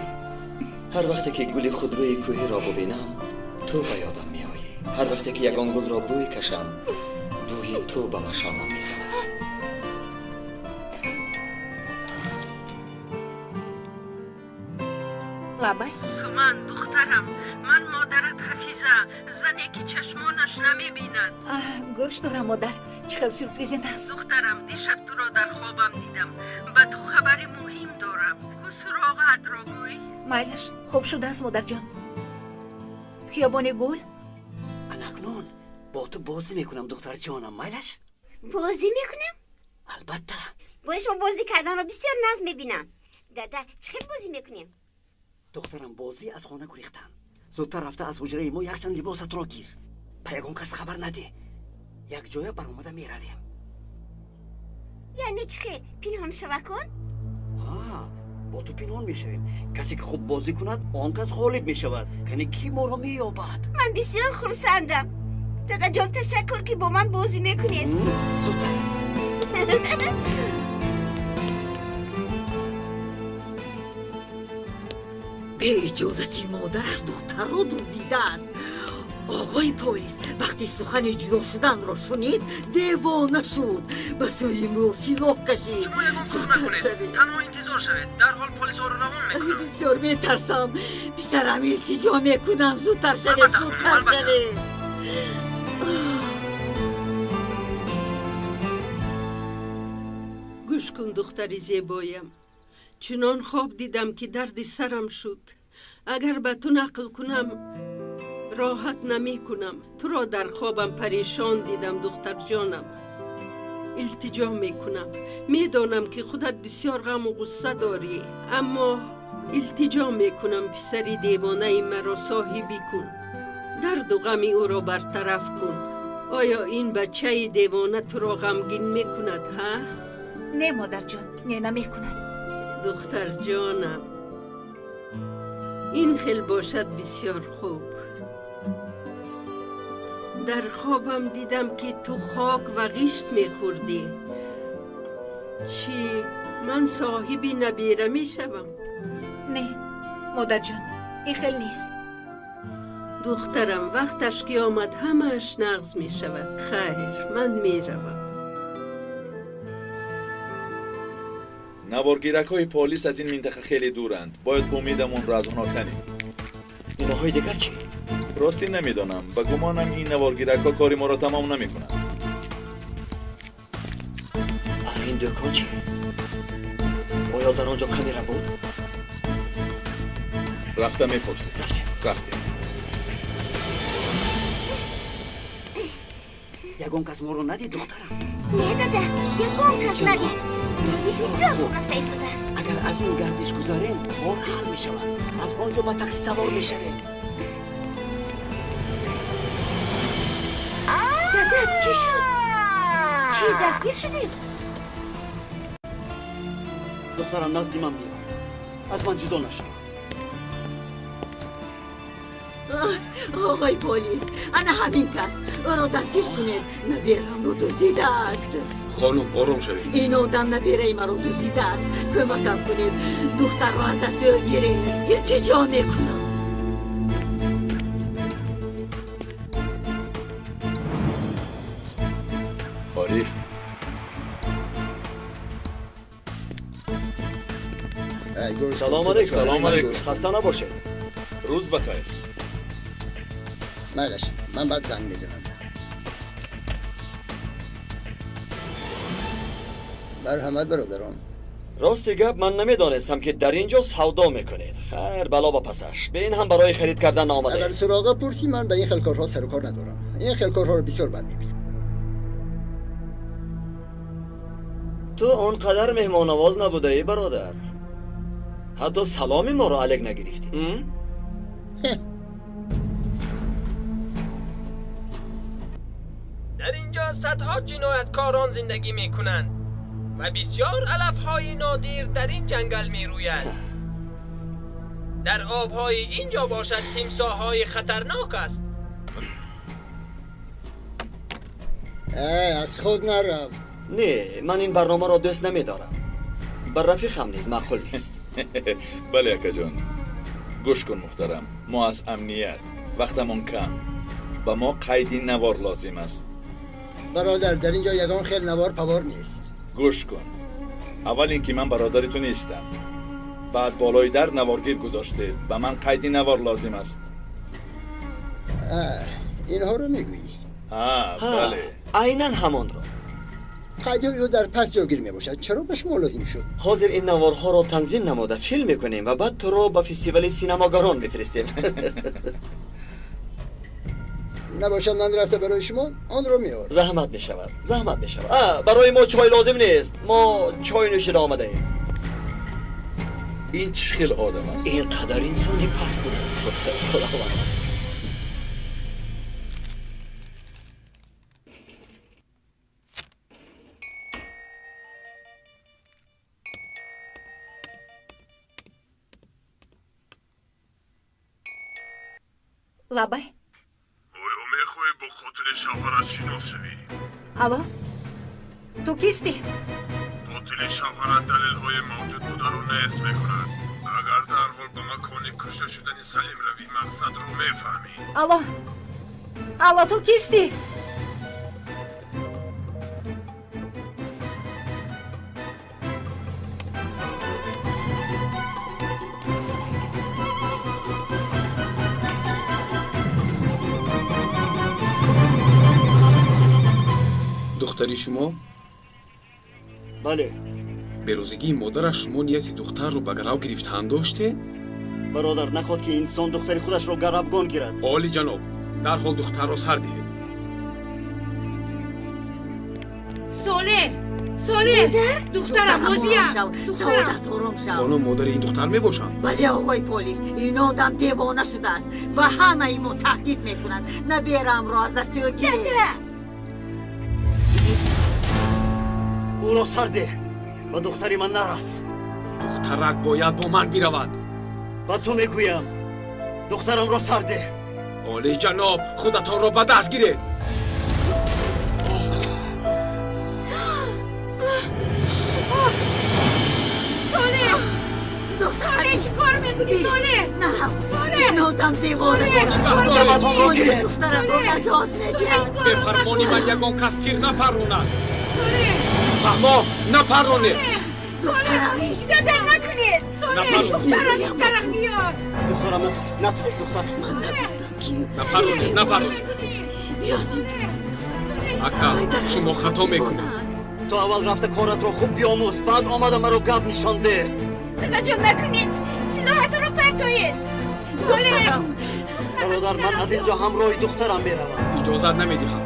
هر وقتی که گل خودروی کوهی را ببینم تو به یادم میایی. هر وقتی که یگان گل را بوی کشم بوی تو به مشامم میزند.
لابای
سومن دخترم، من مادرت حفیظه، زنی که چشمانش نمیبیند.
گوش دارم مادر، چقدر سورپریزی هست.
دخترم دیشب تو را در خوابم دیدم، به تو خبری مهم دارم. کو سراغت را گوی؟
مایلش خوب شده است مادر جان. خیابان گل؟
اکنون با تو بازی میکنم دختر جانم. مایلش
بازی میکنم؟
البته
با شما بازی کردن رو بسیار ناز میبینم. دادا چه بازی میکنیم؟
دخترم بازی از خانه گریختن. زودتر رفته از حجره ما یکشن لباست را گیر. پیگان کس خبر نده. یک جای بر اومده میرویم.
یعنی چه؟ پنهان شوه کن؟
با تو پنهان میشویم. کسی که خوب بازی کند آن کس غالب میشود. یعنی کی ما را مییابد.
من بسیار خرسندم. دادا جان تشکر که با من بازی میکنید.
زودتر
به اجازتی مادرش دختر را دزدیده است. آقای پلیس وقتی سخن جدا شدن را شنید دیوانه شد، به سوی ما سلاح کشید. زودتر شوید،
تنها انتظار شوید. در حال پلیس ها رو روان میکنم.
بسیار میترسم. بیشترم التجا میکنم زودتر شوید، زودتر شوید.
گوش کن دختری زیبایم، چنان خواب دیدم که درد سرم شد. اگر به تو نقل کنم راحت نمی کنم. تو را در خوابم پریشان دیدم دختر جانم. التجا می کنم. می دانم که خودت بسیار غم و غصه داری، اما التجا می کنم پسری دیوانه مرا صاحبی کن. درد و غم او را برطرف کن. آیا این بچه دیوانه تو را غمگین می کند ها؟
نه مادر جان، نه نمی کند.
دختر جانم این خیل باشد بسیار خوب. در خوابم دیدم که تو خاک و غیشت میخوردی. چی؟ من صاحبی نبیره میشوم؟
نه مادر جان، این خیل نیست.
دخترم وقتش که آمد همش نغز میشود. خیر من میروم.
نوارگیرک های پلیس از این منطقه خیلی دورند. باید امیدمون را از اونا کنیم.
اینها های دیگر چی؟
راستی نمیدانم. به گمانم این نوارگیرک ها کاری ما را تمام نمیکنند.
این دکان چی؟ آیا در آنجا کامیرا بود؟
رفته میپرسیم. رفتیم.
یگان کس ما رو ندید دخترم.
نه دادا، یگان کس ندید. بسیار خوب رفته ایستاده است.
اگر از این گردش گذاریم کار حل می شود. از آنجا با تاکسی سوار می شویم.
دادا چی شد؟ چی دستگیر شدیم؟
دخترم نزدی من بیا. از من جدا نشو.
آقای پلیس انا همین کس او را دستگیر کنید. نبیرم رو دزدیده است.
خانم آرام شوید.
این آدم نبیره مرا دزدیده است. کمکم کنید دختر را از دست او گیرید. التجا میکنم.
عارف
سلام علیکم.
سلام علیکم.
خسته نباشید.
روز بخیر.
مالش من بعد زنگ میزنم. مرحمت برادران.
راستی گپ من نمیدانستم که در اینجا سودا میکنید. خیر بلا با پسش. به این هم برای خرید کردن آمده.
اگر سراغ پرسی من به این خلکارها سر و کار ندارم. این خلکارها رو بسیار بد میبینم.
تو اونقدر مهمان نواز نبوده ای برادر. حتی سلامی ما رو الگ نگرفتی.
در اینجا صدها جنایتکاران زندگی میکنند و بسیار علفهای نادر در این جنگل میروید. در آبهای اینجا باشد تیمساهای خطرناک است.
از خود نرو.
نه من این برنامه را دوست نمیدارم. بر رفیقم نیز معقول نیست.
بله اکا جان، گوش کن محترم. ما از امنیت وقتمون کم، با ما قیدی نوار لازم است.
برادر در اینجا یگان خیل نوار پوار نیست.
گوش کن، اول اینکه من برادر تو نیستم، بعد بالای در نوارگیر گذاشته، به من قیدی نوار لازم است.
اینها رو میگویی؟
بله
عیناً همان را.
قیدی او در پس جاگیر میباشد، چرا به شما لازم شد؟
حاضر این نوارها را تنظیم نموده فیلم میکنیم و بعد تو را به فستیوال سینماگران میفرستیم.
نباشد من رفته برای شما آن رو میار.
زحمت میشود، زحمت میشود. برای ما چای لازم نیست، ما چای نوشیده آمده ایم.
این چه خیل آدم است؟
اینقدر انسانی پس بوده است. خداوند.
لابай.
ой, мехоҳӣ бо қотили шавҳарат шинос шавӣ?
алло, ту кисти?
қотили шавҳарат далелҳои мавҷуд бударо неҳс мекунад. агар дарҳол ба макони кушта шудани салим равӣ, мақсадро мефаҳмӣ.
алло, ту кисти?
دختری شما؟
بله.
به روزگی مادرش شما نیت دختر رو به گرو گرفتن داشته؟
برادر نخواد که انسان دختری خودش رو گروگان گیرد.
عالی جناب، در حال دختر را سر دهید.
ساله دخترم موزیم.
سعادت آرام شو.
خانم مادر این دختر می باشند؟
بله آقای پلیس، این آدم دیوانه شده است. به همه ما تهدید میکنند. نبیرم را از دستی او گیرید.
او را سر ده. با دختری من نرس.
دخترک باید با من برود.
با تو میگویم دخترم را سر ده.
عالی جناب، خودتان را به دست گیرید.
دختر
چی کار میکنی ساله؟
نرو. این آدم دیوانه شده. دخترت رو نجات میدهد.
به فرمانی من یگان کس تیر نپروند. فهما نپرونه.
دخترم
صدا نکنید.
دخترم میاد.
دخترم نترس دخترم.
من نگفتم که
نپرونه.
بیازیم.
اکا شما خطا میکنید.
تو اول رفته کارت رو خوب بیاموز، بعد آمده مرا گپ نشان ده.
توجه نکنید. سلاحت رو پرتوید.
برادر من از اینجا همراه دخترم میروم.
اجازت نمیدهم.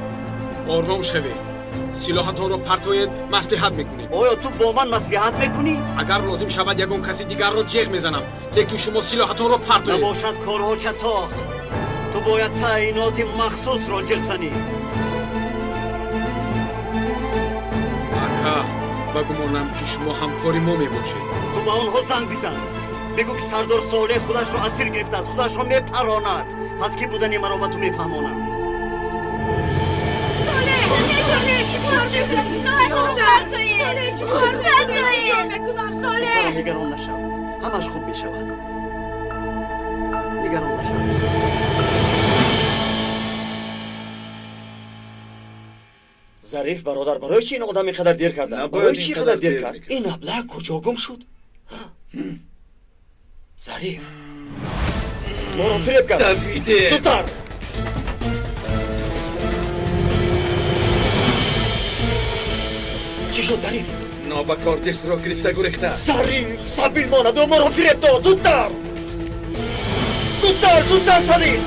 آرام شوید. سلاحتان را پرتوید مصلحت میکنید.
آیا تو با من مصلحت میکنی؟
اگر لازم شود یگان کسی دیگر را جیغ میزنم، لیکن شما سلاحتان را پرتوید.
نباشد کارها شتاق. تو باید تعیینات مخصوص را جیغ زنی.
اکا بگمانم که شما همکاری ما میباشید.
تو با اونها زنگ بزن. بگو که سردار صالح خودش رو اسیر گرفته است، خودش رو میپراند. پس کی بودنی مرا به تو میفهمانند؟ دخترم نگران نشو، همش خوب میشود. نگران نشو.
ظریف برادر، برای چی این آدم اینقدر دیر کردن؟ برای چی اینقدر دیر کرد؟ این ابله کجا گم شد؟ ظریف ما را فریب کرد. زودتر چی شد ظریف؟
نابکار دست را گرفته گریخته.
ظریف سبیل ماند و ما را فریب داد. زودتر ظریف.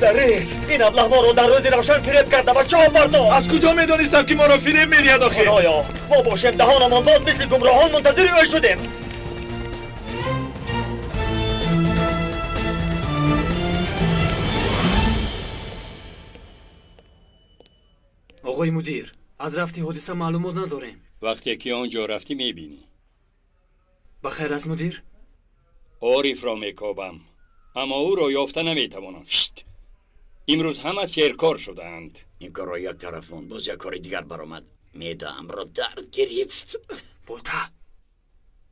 ظریف این ابله ما رو در روز روشن فریب کرده و چاه پرداخت.
از کجا میدانستم که ما را فریب میدهد آخه؟
خدایا ما باشیم دهانمان باز مثل گمراهان منتظر او شدیم.
آقای مدیر از رفتی حادثه معلومات نداریم.
وقتی که آنجا رفتی میبینی.
بخیر است مدیر؟
عارف را میکابم اما او را یافته نمیتوانم. امروز همه سیرکار شدند.
این کار را یک طرفون باز یک کار دیگر برآمد. معده‌ام را درد گرفت.
بولتا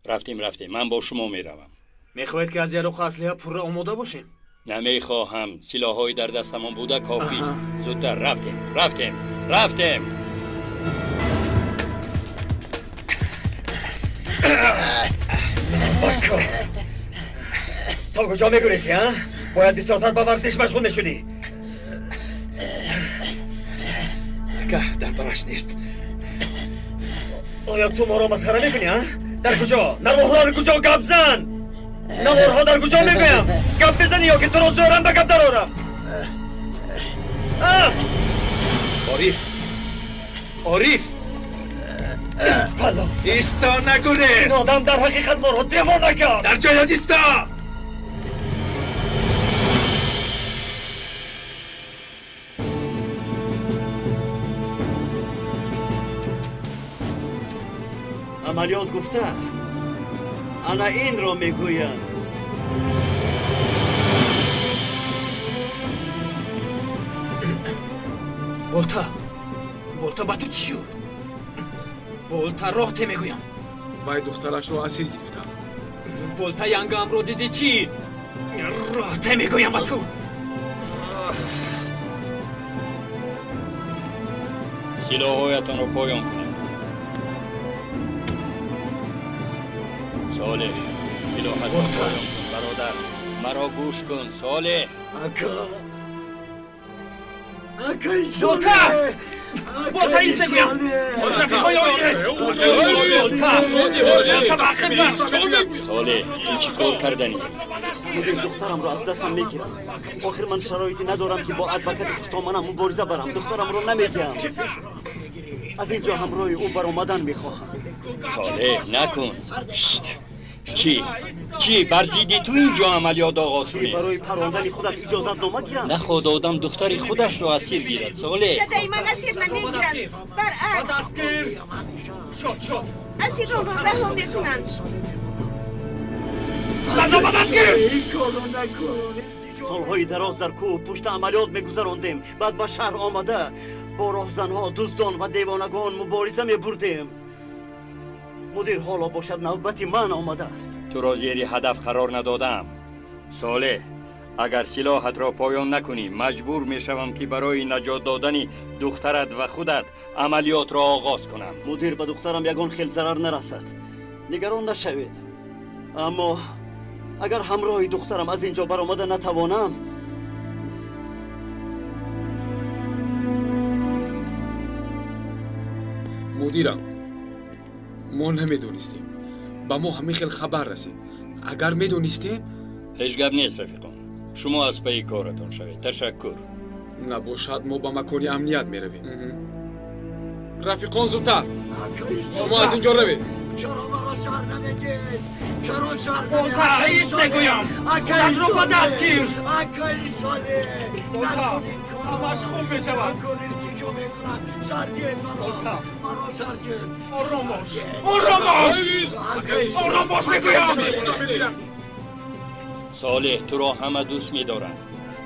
رفتیم من با شما میروم.
میخواهید که از یاروخ اسلحه پر آماده باشیم؟
نمیخواهم. سلاح‌های در دستمان بوده کافی است. زودتر رفتیم.
بکو تا کجا میگریزی ها؟ باید بسیارتر با ورزش مشغول میشدی. نگه در برش نیست. آیا تو ما را مسخره میکنی ها؟ در کجا؟ نروح‌ها در کجا گپ زن؟ نوارها در کجا میگویم؟ گپ بزنی یا که تو را زورم به گپ درارم. عارف پلاس
ایستا نگریز.
این آدم در حقیقت ما را دیوانه کرد.
در جایت ایستا.
عملیات گفته انا این را میگویم.
بولتا با تو چی شد؟ بولتا راه ته میگویم.
وای دخترش را اسیر گرفته است.
بولتا ینگم رو دیدی چی؟ راه ته میگویم با تو.
سلاح‌هایتان را پایان کنید. صالح سلاحت را پایان کن برادر. مرا گوش کن صالح.
اکا ایشانه
بولتا ایست نگویم. رفیقای آیرد
صالح این چی کار کردنی؟
مدیر دخترم را از دستم میگیرم. آخر من شرایطی ندارم که با ادوکت خوشتامنم مبارزه برم. دخترم را نمیگم. از اینجا همراه او بر اومدن میخواهم.
صالح نکن. چی برزیدی تو اینجا عملیات آغاز کنی؟
برای پروندن خودم اجازت نامه گیرم.
نه خود آدم دختری خودش رو اسیر گیرد صالح.
شدای من اسیر نمیگیرن. برعکس اسیر رو رها میکنن.
سالهای دراز در کوه پشت عملیات میگذراندیم. بعد به شهر آمده با راهزنها، دزدان و دیوانگان مبارزه میبردیم. مدیر حالا باشد نوبت من آمده است.
تو را زیر هدف قرار ندادم صالح. اگر سلاحت را پایان نکنی مجبور میشوم که برای نجات دادن دخترت و خودت عملیات را آغاز کنم.
مدیر به دخترم یگان خیل ضرر نرسد. نگران نشوید. اما اگر همراه دخترم از اینجا برآمده نتوانم،
مدیرم ما نمیدونستیم. با ما همین خیلی خبر رسید. اگر میدونستیم
هیچ گپ نیست رفیقان. شما از پی کارتون شوید. تشکر.
نباشد ما با مکانی امنیت میرویم. رفیقان زودتر. شما از اینجا روید.
چرا مرا سر نمیگید؟ چرا سر
بولتا ایست نگویم. خودت رو با دست گیر.
اکا ایسانه
بولتا همش خوب میشود.
نکنید که جو میکنم. سرگید مرا سرگید.
آرام باش نگویم.
صالح تو را همه دوست می‌دارند.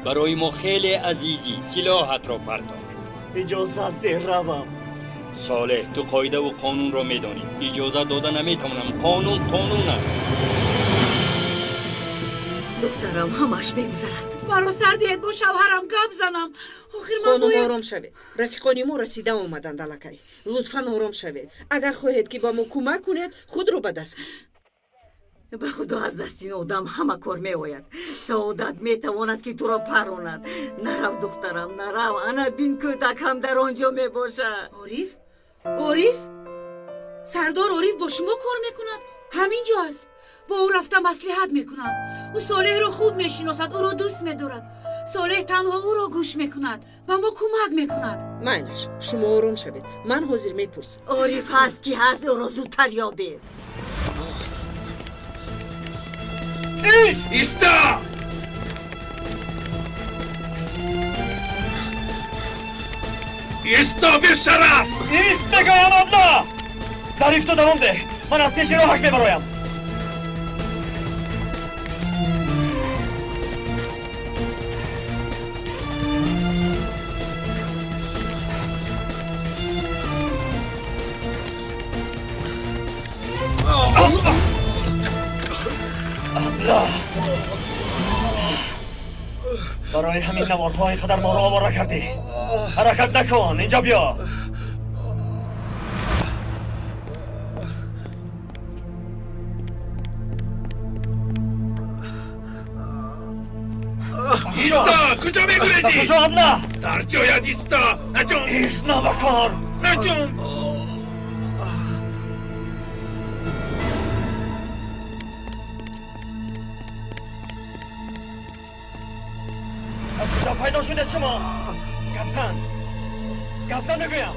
برای ما خیلی عزیزی. سلاحت را پرتاب.
اجازت ده روم.
صالح تو قاعده و قانون را میدانی. اجازه داده نمیتونم. قانون است.
دخترم همش میگذرد.
مرا سردیت با شوهرم گپ زنم. آخر من
خانم آرام شوید. رفیقانی ما رسیده آمدند دلکای. لطفاً آرام شوید. اگر خواهید که با ما کمک کنید خود رو به دست گیرید.
به خدا از دست این آدم همه کار می آید. سعادت می تواند که تو را پراند. نرو دخترم نرو. انا بین کودک هم در آنجا می باشد.
عارف سردار عارف با شما کار میکند. همینجا است. با او رفتم مصلحت میکنم. او صالح را خوب میشناسد. او را دوست میدارد. صالح تنها او را گوش میکند و ما کمک میکند.
معنیش شما آرام شوید. من حاضر میپرسم.
عارف هست کی هست او را زودتر یابید.
ایستا!
ایستا به شرف.
ایست نگاهم ابله. ظریف تو دوام ده. من از پیش راهش میبرایم. ابله برای همین نوارها اینقدر ما رو آواره کردی. حرکت نکن، اینجا بیا.
ایستا کجا میگوریدی؟
کجا ابله؟
در جایت ایستا. نجوم.
ایست نبکار.
نجوم.
از کجا پیدا شده شما؟ گبزن بگویم.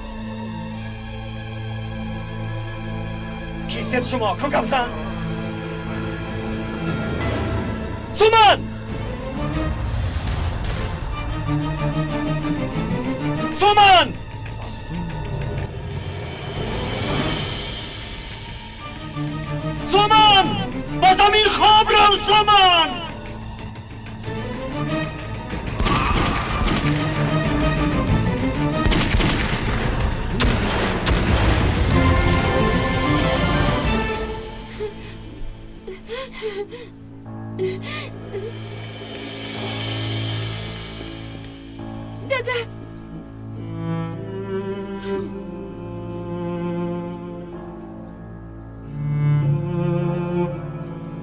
کیستید شما؟ کو گبزن؟ سومن! سومن! سومن! با زمین خواب رو سومن!
دادا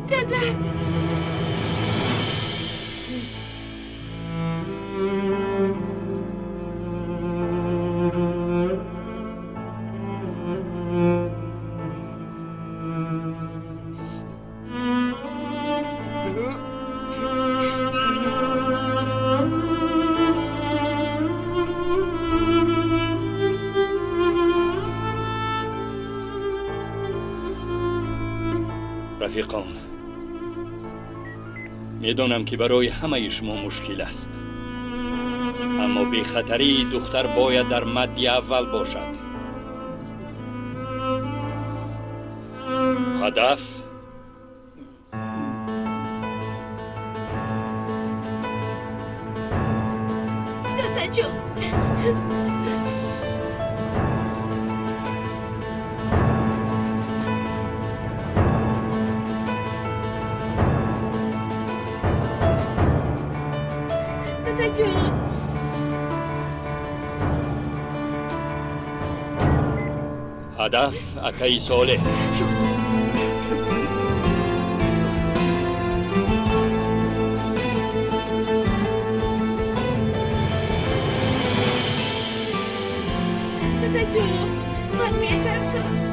دادا
رفیقان، میدانم که برای همه شما مشکل است، اما بی خطری دختر باید در مد اول باشد. هدف
دادا جون
هدف اکای صالح.
دادا جون من میترسم.